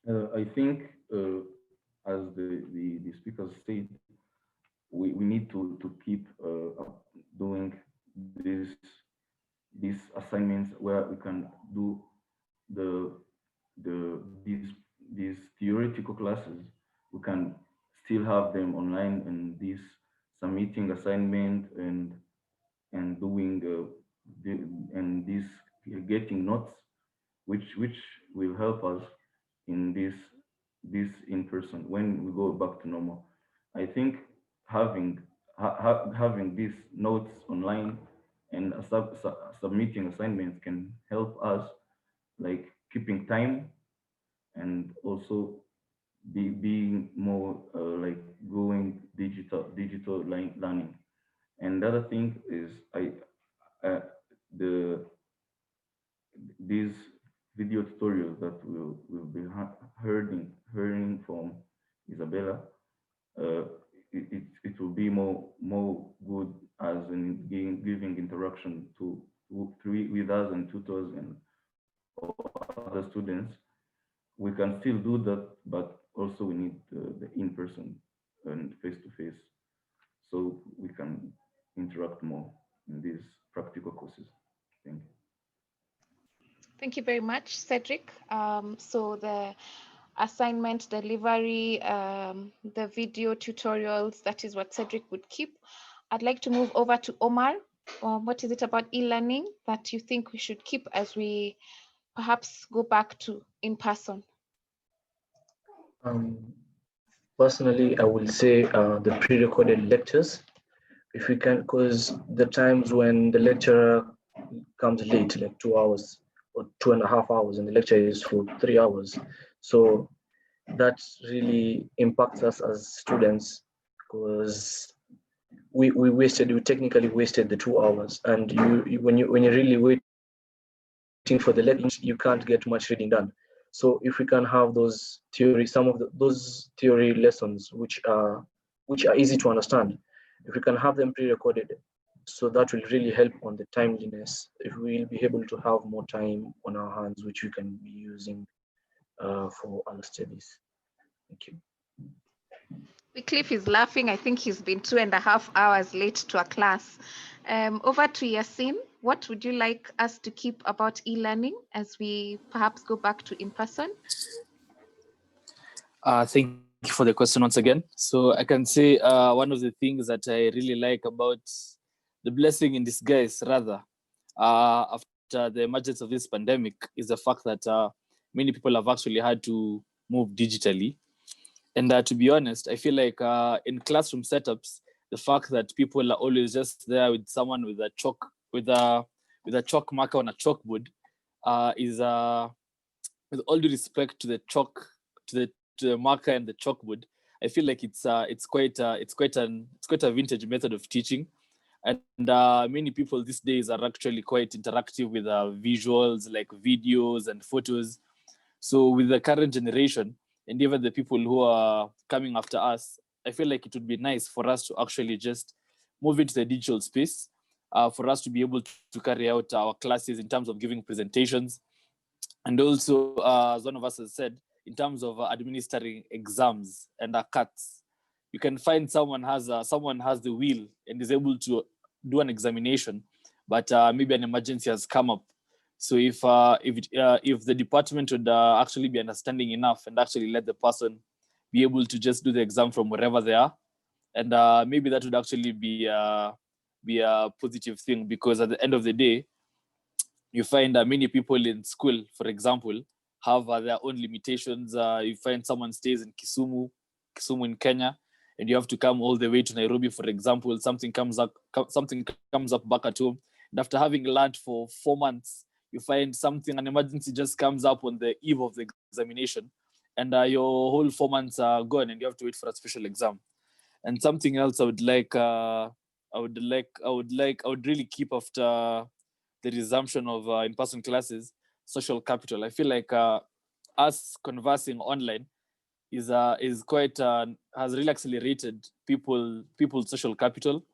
I think, as the speakers said, we need to keep doing these assignments where we can do these theoretical classes. We can still have them online, and this submitting assignment and doing and this getting notes, which will help us in this in person when we go back to normal. I think having having these notes online and submitting assignments can help us, like keeping time, and also being more like going digital learning. And the other thing is these video tutorials that will be hearing from Isabella, it will be more good as in giving interaction to with us and tutors and other students. We can still do that, but also we need the in-person and face-to-face, so we can interact more in these practical courses. Thank you. Thank you very much, Cedric. So the assignment delivery, the video tutorials, that is what Cedric would keep. I'd like to move over to Omar. What is it about e-learning that you think we should keep as we perhaps go back to in-person? Personally, I will say the pre-recorded lectures, if we can, because the times when the lecturer comes late, like 2 hours or 2.5 hours, and the lecture is for 3 hours. So that really impacts us as students, because we technically wasted the 2 hours. And when you're really waiting for the lecture, you can't get much reading done. So if we can have those theory, those theory lessons which are easy to understand, if we can have them pre-recorded, so that will really help on the timeliness. If we'll be able to have more time on our hands, which we can be using for our studies. Thank you. Wycliffe is laughing. I think he's been 2.5 hours late to a class. Over to Yasin. What would you like us to keep about e-learning as we perhaps go back to in-person? Thank you for the question once again. So I can say one of the things that I really like about the blessing in disguise, rather, after the emergence of this pandemic, is the fact that many people have actually had to move digitally. And to be honest, I feel like in classroom setups, the fact that people are always just there with someone with a chalk, with a chalk marker on a chalkboard, is with all due respect to the chalk, to the marker and the chalkboard, I feel like it's quite a vintage method of teaching, and many people these days are actually quite interactive with visuals like videos and photos. So with the current generation and even the people who are coming after us, I feel like it would be nice for us to actually just move into the digital space, for us to be able to carry out our classes in terms of giving presentations. And also, as one of us has said, in terms of administering exams and cuts, you can find someone has the will and is able to do an examination, but maybe an emergency has come up. So if the department would actually be understanding enough and actually let the person be able to just do the exam from wherever they are, and maybe that would actually be a positive thing, because at the end of the day, you find many people in school, for example, have their own limitations. You find someone stays in Kisumu in Kenya, and you have to come all the way to Nairobi, for example. Something comes up back at home, and after having learned for 4 months, you find an emergency just comes up on the eve of the examination, and your whole 4 months are gone, and you have to wait for a special exam. And something else I would really keep after the resumption of in-person classes, social capital. I feel like us conversing online is quite has really accelerated people's social capital,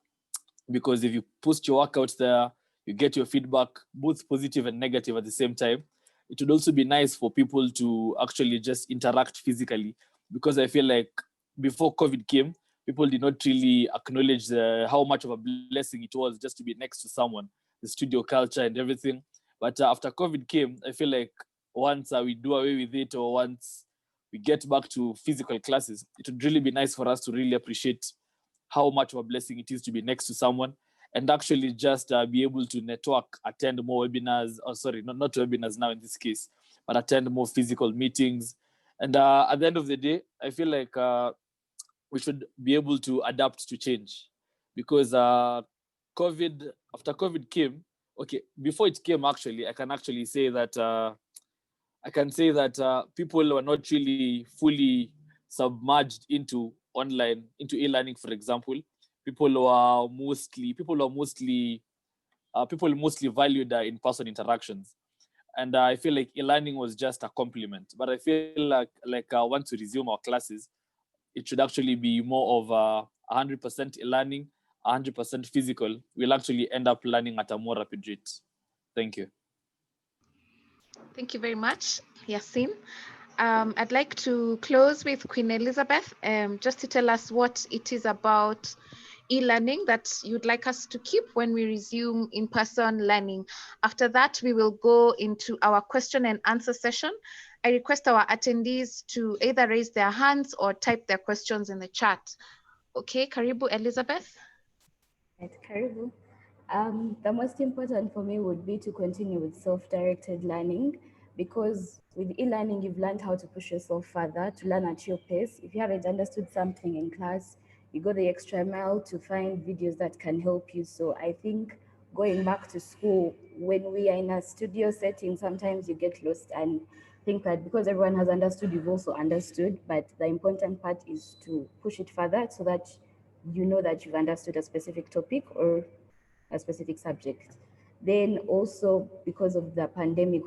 because if you post your work out there, you get your feedback, both positive and negative at the same time. It would also be nice for people to actually just interact physically, because I feel like before COVID came, people did not really acknowledge how much of a blessing it was just to be next to someone, the studio culture and everything. But after COVID came, I feel like once we do away with it, or once we get back to physical classes, it would really be nice for us to really appreciate how much of a blessing it is to be next to someone, and actually just be able to network, attend more webinars, or sorry, not webinars now in this case, but attend more physical meetings. And at the end of the day, I feel like we should be able to adapt to change, because after COVID came, okay, before it came, actually, I can actually say that people were not really fully submerged into e-learning, for example. People mostly valued in-person interactions, and I feel like e-learning was just a complement. But I feel like once we resume our classes, it should actually be more of 100% e-learning, 100% physical. We'll actually end up learning at a more rapid rate. Thank you. Thank you very much, Yasin. I'd like to close with Queen Elizabeth, just to tell us what it is about e-learning that you'd like us to keep when we resume in-person learning. After that, we will go into our question and answer session. I request our attendees to either raise their hands or type their questions in the chat. Okay, Karibu, Elizabeth. Right, Karibu. The most important for me would be to continue with self-directed learning, because with e-learning, you've learned how to push yourself further, to learn at your pace. If you haven't understood something in class, you go the extra mile to find videos that can help you. So I think going back to school, when we are in a studio setting, sometimes you get lost and think that because everyone has understood, you've also understood. But the important part is to push it further so that you know that you've understood a specific topic or a specific subject. Then also, because of the pandemic,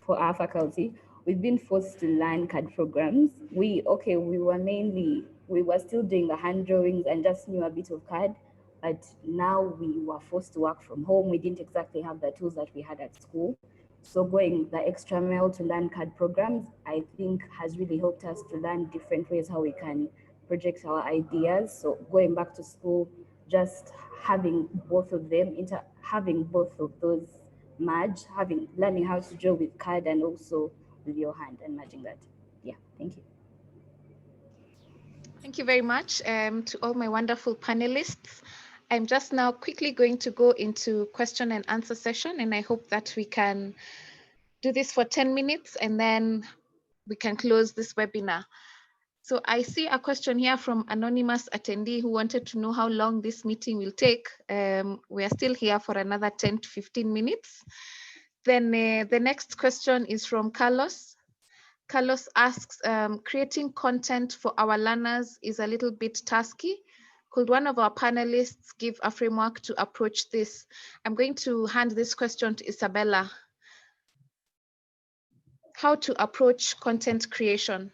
for our faculty, we've been forced to learn CAD programs. We were still doing the hand drawings and just knew a bit of CAD, but now we were forced to work from home. We didn't exactly have the tools that we had at school. So going the extra mile to learn CAD programs, I think has really helped us to learn different ways how we can project our ideas. So going back to school, just having both of them, having both of those merge, learning how to draw with CAD and also with your hand and merging that. Yeah, thank you. Thank you very much to all my wonderful panelists. I'm just now quickly going to go into question and answer session, and I hope that we can do this for 10 minutes and then we can close this webinar. So I see a question here from anonymous attendee who wanted to know how long this meeting will take. We are still here for another 10 to 15 minutes. Then the next question is from Carlos. Carlos asks, creating content for our learners is a little bit tasky. Could one of our panelists give a framework to approach this? I'm going to hand this question to Isabella. How to approach content creation.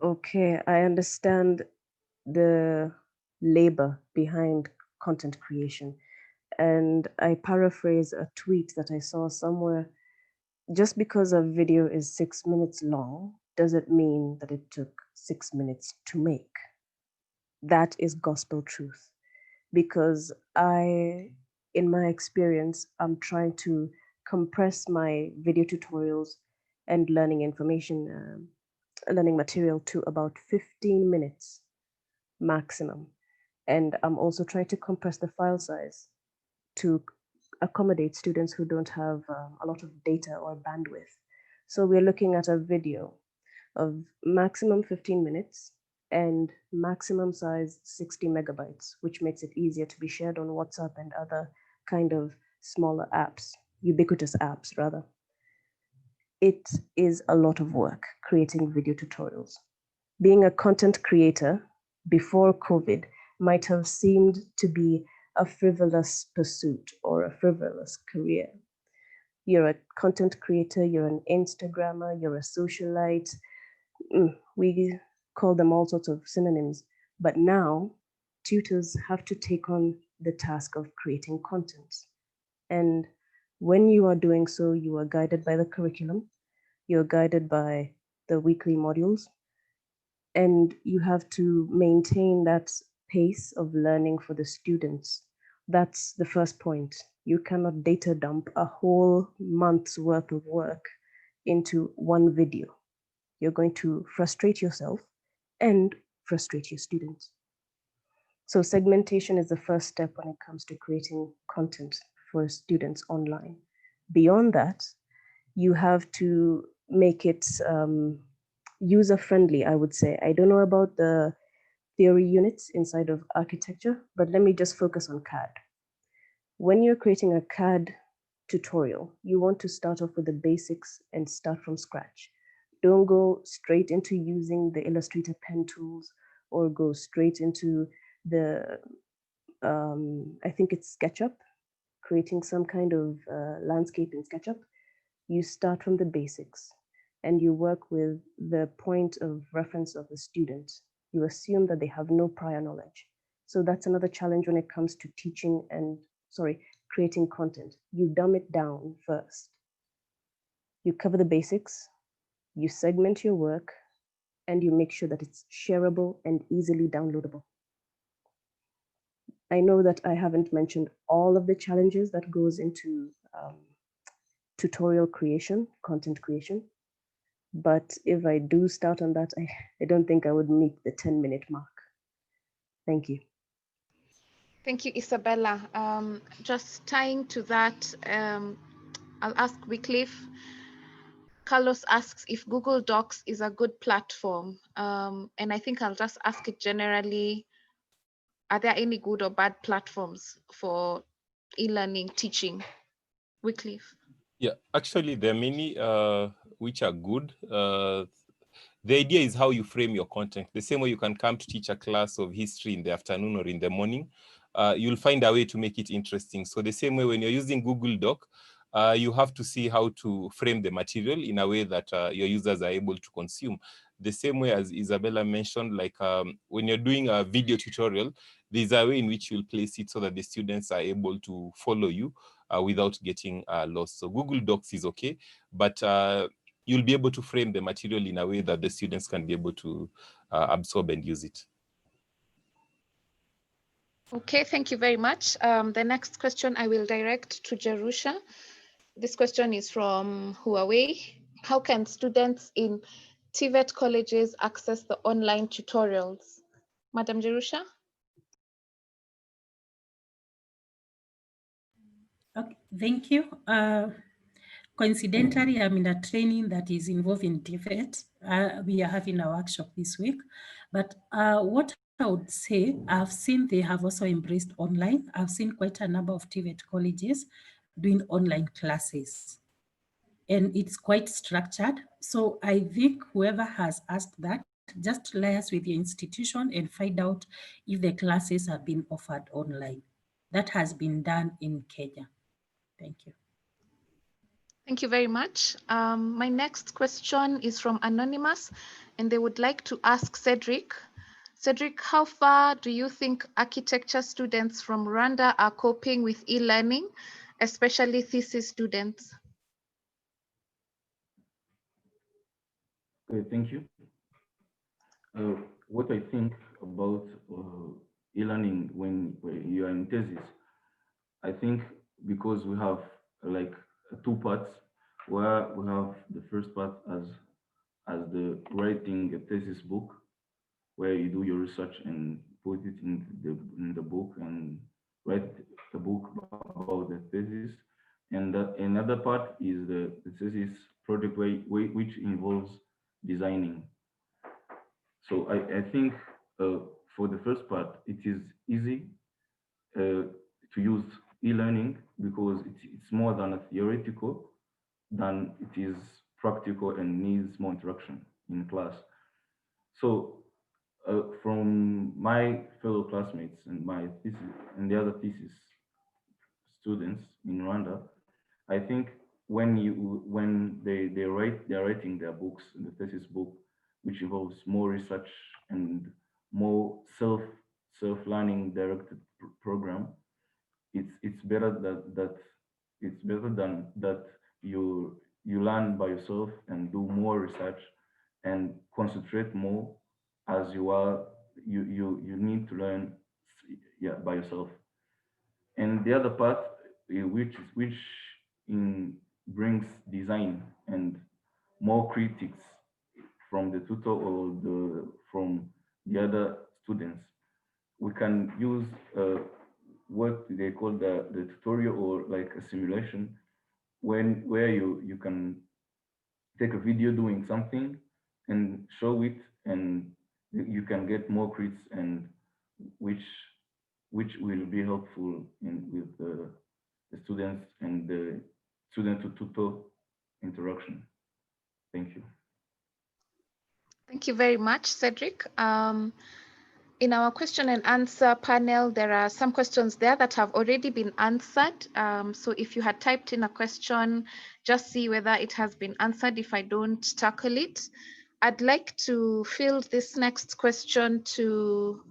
Okay, I understand the labor behind content creation. And I paraphrase a tweet that I saw somewhere. Just because a video is 6 minutes long doesn't mean that it took 6 minutes to make. That is gospel truth. Because in my experience, I'm trying to compress my video tutorials and learning information, learning material to about 15 minutes maximum. And I'm also trying to compress the file size to accommodate students who don't have a lot of data or bandwidth. So we're looking at a video of maximum 15 minutes and maximum size 60 megabytes, which makes it easier to be shared on WhatsApp and other kind of smaller apps, ubiquitous apps rather. It is a lot of work creating video tutorials. Being a content creator before COVID might have seemed to be a frivolous pursuit or a frivolous career. You're a content creator, you're an Instagrammer, you're a socialite. We call them all sorts of synonyms. But now, tutors have to take on the task of creating content. And when you are doing so, you are guided by the curriculum, you're guided by the weekly modules, and you have to maintain that pace of learning for the students. That's the first point. You cannot data dump a whole month's worth of work into one video. You're going to frustrate yourself and frustrate your students. So segmentation is the first step when it comes to creating content for students online. Beyond that, you have to make it user-friendly, I would say. I don't know about the theory units inside of architecture, but let me just focus on CAD. When you're creating a CAD tutorial, you want to start off with the basics and start from scratch. Don't go straight into using the Illustrator pen tools or go straight into the, I think it's SketchUp, creating some kind of landscape in SketchUp. You start from the basics and you work with the point of reference of the student. You assume that they have no prior knowledge. So that's another challenge when it comes to teaching and, creating content. You dumb it down first. You cover the basics, you segment your work, and you make sure that it's shareable and easily downloadable. I know that I haven't mentioned all of the challenges that goes into tutorial creation, content creation. But if I do start on that, I don't think I would meet the 10-minute mark. Thank you. Thank you, Isabella. Just tying to that, I'll ask Wycliffe. Carlos asks if Google Docs is a good platform. And I think I'll just ask it generally, are there any good or bad platforms for e-learning teaching? Wycliffe. Yeah, actually, there are many which are good. The idea is how you frame your content. The same way you can come to teach a class of history in the afternoon or in the morning, you'll find a way to make it interesting. So the same way when you're using Google Doc, you have to see how to frame the material in a way that your users are able to consume. The same way as Isabella mentioned, like when you're doing a video tutorial, there's a way in which you'll place it so that the students are able to follow you. without getting lost. So Google Docs is okay, but you'll be able to frame the material in a way that the students can be able to absorb and use it. Okay, thank you very much. The next question I will direct to Jerusha. This question is from Huawei. How can students in TVET colleges access the online tutorials? Madam Jerusha? Okay, thank you. Coincidentally, I'm in a training that is involved in TVET. We are having a workshop this week, but what I would say, I've seen they have also embraced online. I've seen quite a number of TVET colleges doing online classes, and it's quite structured. So I think whoever has asked that, just liaise with your institution and find out if the classes have been offered online. That has been done in Kenya. Thank you. Thank you very much. My next question is from Anonymous, and they would like to ask Cedric. Cedric, how far do you think architecture students from Rwanda are coping with e-learning, especially thesis students? Okay, thank you. What I think about e-learning when you are in thesis, I think because we have like two parts, where we have the first part as the writing a thesis book, where you do your research and put it in the book and write a book about the thesis. And another part is the thesis project which involves designing. So I think for the first part, it is easy to use e-learning because it's more than a theoretical than it is practical and needs more interaction in class. So from my fellow classmates and my thesis and the other thesis students in Rwanda, I think when they're writing their books, the thesis book, which involves more research and more self-learning directed program, it's better than that you learn by yourself and do more research and concentrate more as you need to learn by yourself. And the other part which brings design and more critics from the tutor or from the other students, we can use what they call the tutorial or like a simulation where you can take a video doing something and show it, and you can get more crits and which will be helpful with the students and the student to tutor interaction. Thank you. Thank you very much, Cedric. In our question and answer panel, there are some questions there that have already been answered. So if you had typed in a question, just see whether it has been answered if I don't tackle it. I'd like to field this next question to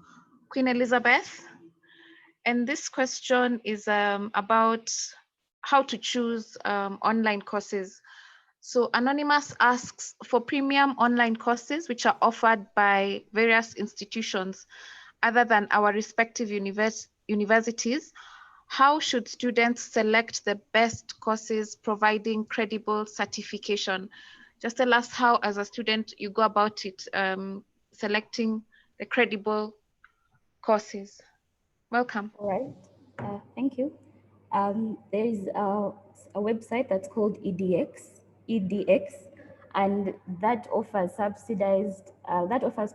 Queen Elizabeth. And this question is about how to choose online courses. So Anonymous asks, for premium online courses which are offered by various institutions other than our respective universities, how should students select the best courses providing credible certification? Just tell us how, as a student, you go about it, selecting the credible courses. Welcome. All right, thank you. There is a website that's called EDX, and that offers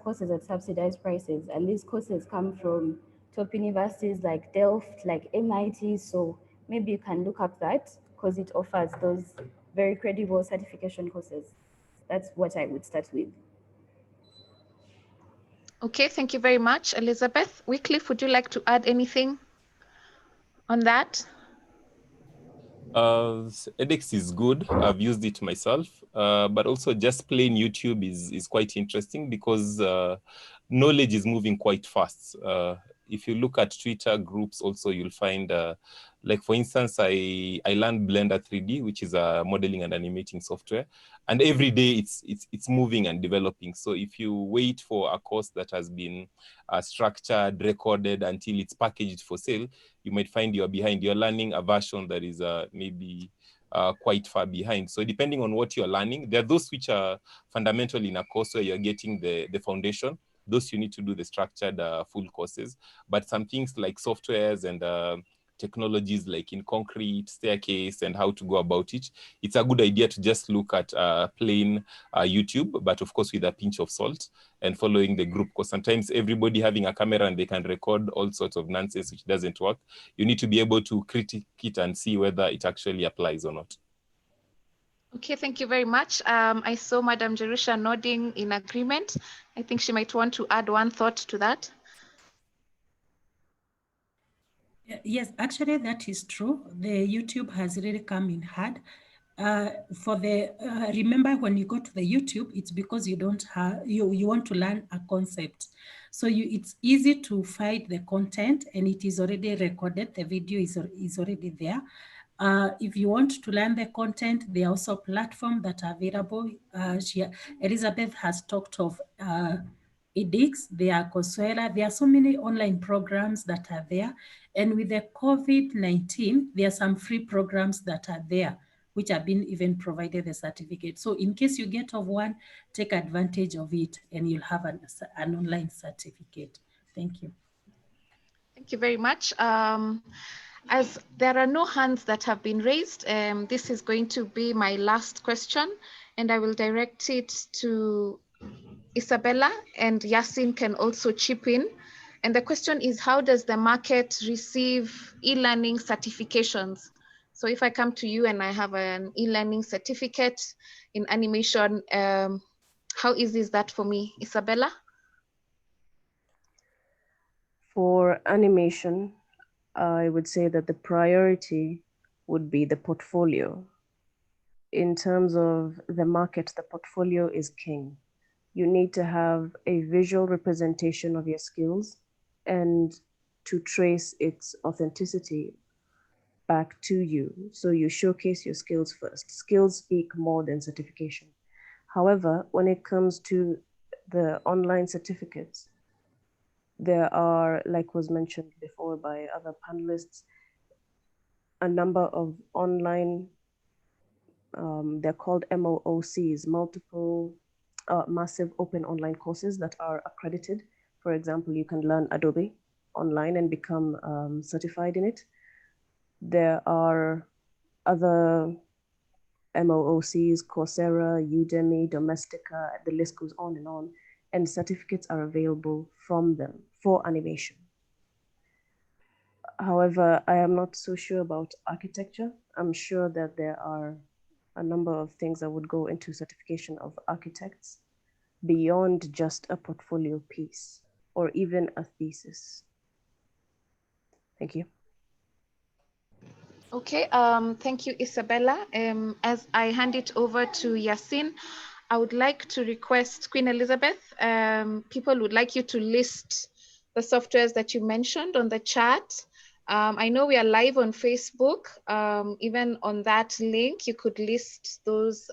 courses at subsidized prices. And these courses come from top universities like Delft, like MIT. So maybe you can look up that because it offers those very credible certification courses. That's what I would start with. Okay, thank you very much, Elizabeth. Wycliffe, would you like to add anything on that? edX is good. I've used it myself, but also just plain YouTube is quite interesting because knowledge is moving quite fast. if you look at Twitter groups also, you'll find, like for instance, I learned Blender 3D, which is a modeling and animating software. And every day it's moving and developing. So if you wait for a course that has been structured, recorded until it's packaged for sale, you might find you're behind. You're learning a version that is maybe quite far behind. So depending on what you're learning, there are those which are fundamental in a course where you're getting the foundation. Those you need to do the structured full courses. But some things like softwares and technologies like in concrete, staircase, and how to go about it, it's a good idea to just look at plain YouTube, but of course with a pinch of salt, and following the group, because sometimes everybody having a camera and they can record all sorts of nonsense which doesn't work. You need to be able to critique it and see whether it actually applies or not. Okay, thank you very much. I saw Madam Jerusha nodding in agreement. I think she might want to add one thought to that. Yes, actually that is true. The YouTube has really come in hard. Remember when you go to the YouTube, it's because you don't have, you want to learn a concept. So it's easy to find the content and it is already recorded. The video is already there. If you want to learn the content, there are also platforms that are available. Elizabeth has talked of edX, there are Coursera, there are so many online programs that are there. And with the COVID-19, there are some free programs that are there, which have been even provided the certificate. So in case you get of one, take advantage of it and you'll have an online certificate. Thank you. Thank you very much. As there are no hands that have been raised, this is going to be my last question, and I will direct it to Isabella, and Yasin can also chip in. And the question is, how does the market receive e-learning certifications? So if I come to you and I have an e-learning certificate in animation, how easy is that for me? Isabella? For animation, I would say that the priority would be the portfolio. In terms of the market, the portfolio is king. You need to have a visual representation of your skills and to trace its authenticity back to you. So you showcase your skills first. Skills speak more than certification. However, when it comes to the online certificates, there are, like was mentioned before by other panelists, a number of online, they're called MOOCs, massive open online courses that are accredited. For example, you can learn Adobe online and become certified in it. There are other MOOCs, Coursera, Udemy, Domestika, the list goes on, and certificates are available from them for animation. However, I am not so sure about architecture. I'm sure that there are a number of things that would go into certification of architects beyond just a portfolio piece or even a thesis. Thank you. Okay, thank you, Isabella. As I hand it over to Yasin, I would like to request Queen Elizabeth, people would like you to list the softwares that you mentioned on the chat. I know we are live on Facebook. Even on that link, you could list those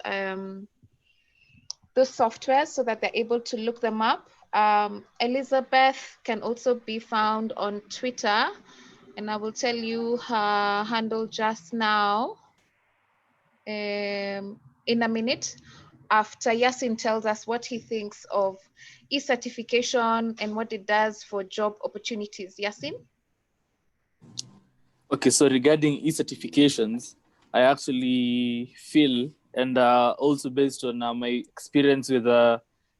softwares so that they're able to look them up. Elizabeth can also be found on Twitter, and I will tell you her handle just now in a minute, after Yasin tells us what he thinks of e-certification and what it does for job opportunities. Yasin? Okay, so regarding e-certifications, I actually feel, and also based on my experience with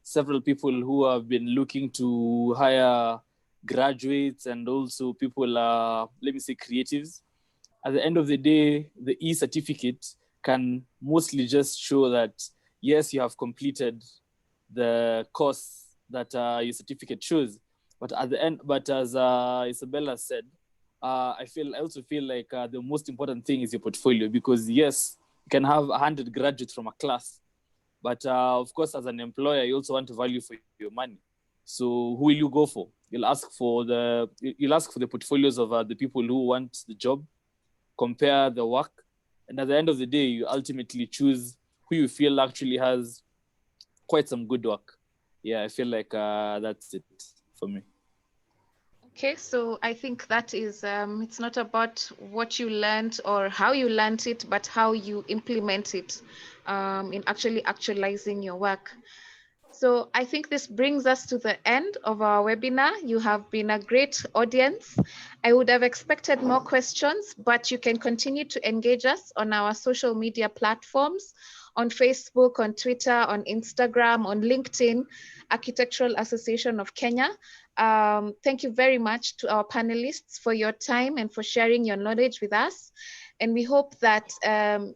several people who have been looking to hire graduates and also people, let me say creatives, at the end of the day, the e-certificate can mostly just show that, yes, you have completed the course that your certificate shows. But at the end, but as Isabella said, I also feel like the most important thing is your portfolio, because yes, you can have 100 graduates from a class, but of course, as an employer, you also want to value for your money. So who will you go for? You'll ask for the portfolios of the people who want the job, compare the work, and at the end of the day, you ultimately choose who you feel actually has quite some good work. Yeah, I feel like that's it for me. Okay, so I think that is, it's not about what you learned or how you learned it, but how you implement it in actually actualizing your work. So I think this brings us to the end of our webinar. You have been a great audience. I would have expected more questions, but you can continue to engage us on our social media platforms, on Facebook, on Twitter, on Instagram, on LinkedIn, Architectural Association of Kenya. Thank you very much to our panelists for your time and for sharing your knowledge with us. And we hope that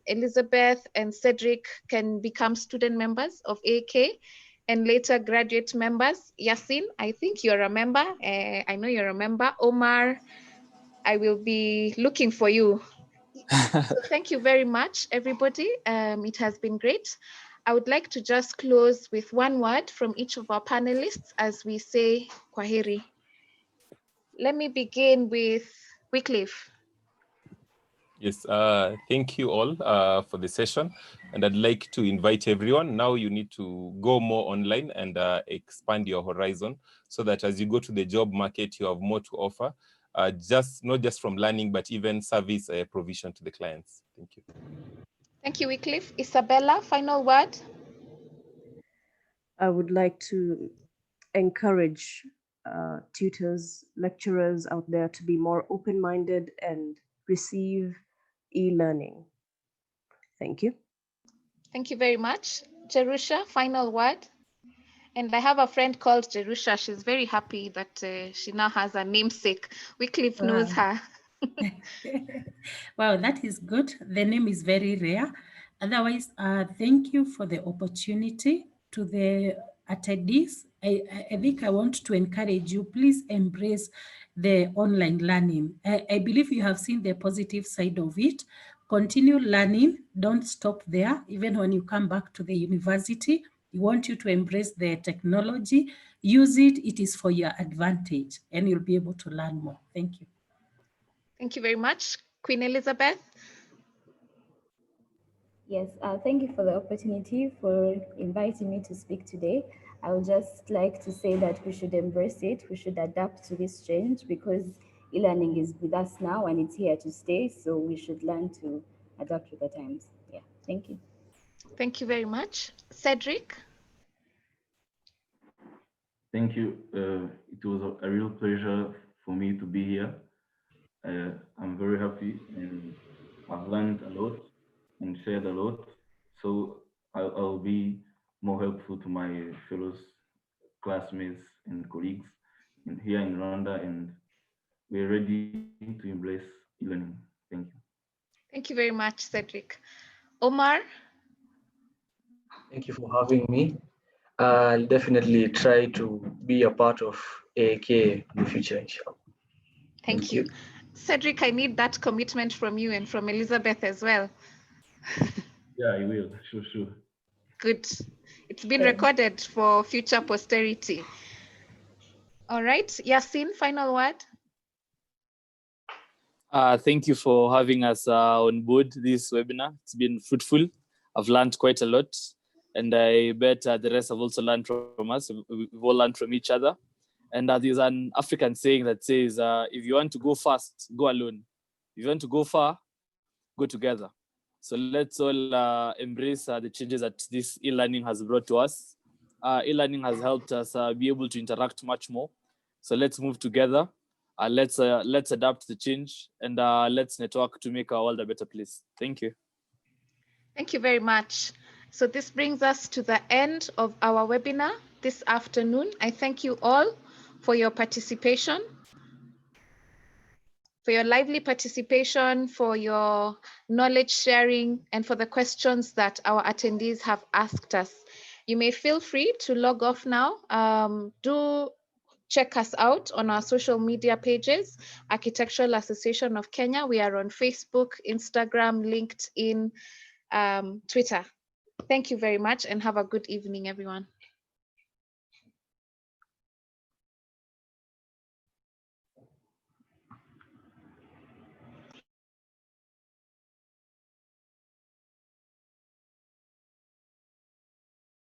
Elizabeth and Cedric can become student members of AAK and later graduate members. Yasin, I think you're a member. I know you're a member. Omar, I will be looking for you. So thank you very much, everybody. It has been great. I would like to just close with one word from each of our panelists as we say kwaheri. Let me begin with Wycliffe. Yes, thank you all for the session. And I'd like to invite everyone. Now you need to go more online and expand your horizon so that as you go to the job market, you have more to offer, not just from learning, but even service provision to the clients. Thank you. Thank you, Wycliffe. Isabella, final word. I would like to encourage tutors, lecturers out there to be more open-minded and receive e-learning. Thank you. Thank you very much. Jerusha, final word. And I have a friend called Jerusha. She's very happy that she now has a namesake. Wycliffe knows her. Wow, that is good. The name is very rare. Otherwise, thank you for the opportunity. To the attendees, I think I want to encourage you, please embrace the online learning. I believe you have seen the positive side of it. Continue learning, don't stop there. Even when you come back to the university, we want you to embrace the technology, use it, it is for your advantage, and you'll be able to learn more. Thank you. Thank you very much. Queen Elizabeth. Yes, thank you for the opportunity for inviting me to speak today. I would just like to say that we should embrace it. We should adapt to this change because e-learning is with us now and it's here to stay. So we should learn to adapt with the times. Yeah, thank you. Thank you very much. Cedric. Thank you. It was a real pleasure for me to be here. I'm very happy and I've learned a lot and shared a lot. So I'll be more helpful to my fellow classmates and colleagues here in Rwanda, and we're ready to embrace e-learning. Thank you. Thank you very much, Cedric. Omar. Thank you for having me. I'll definitely try to be a part of AAK in the future, inshallah. Thank you. Cedric, I need that commitment from you and from Elizabeth as well. Yeah, I will. Sure. Good. It's been recorded for future posterity. All right. Yasin, final word. Thank you for having us on board this webinar. It's been fruitful. I've learned quite a lot, and I bet the rest have also learned from us. We've all learned from each other. And there's an African saying that says, if you want to go fast, go alone. If you want to go far, go together. So let's all embrace the changes that this e-learning has brought to us. E-learning has helped us be able to interact much more. So let's move together. Let's adapt to the change, and let's network to make our world a better place. Thank you. Thank you very much. So this brings us to the end of our webinar this afternoon. I thank you all for your participation, for your lively participation, for your knowledge sharing, and for the questions that our attendees have asked us. You may feel free to log off now. Do check us out on our social media pages, Architectural Association of Kenya. We are on Facebook, Instagram, LinkedIn, Twitter. Thank you very much and have a good evening, everyone.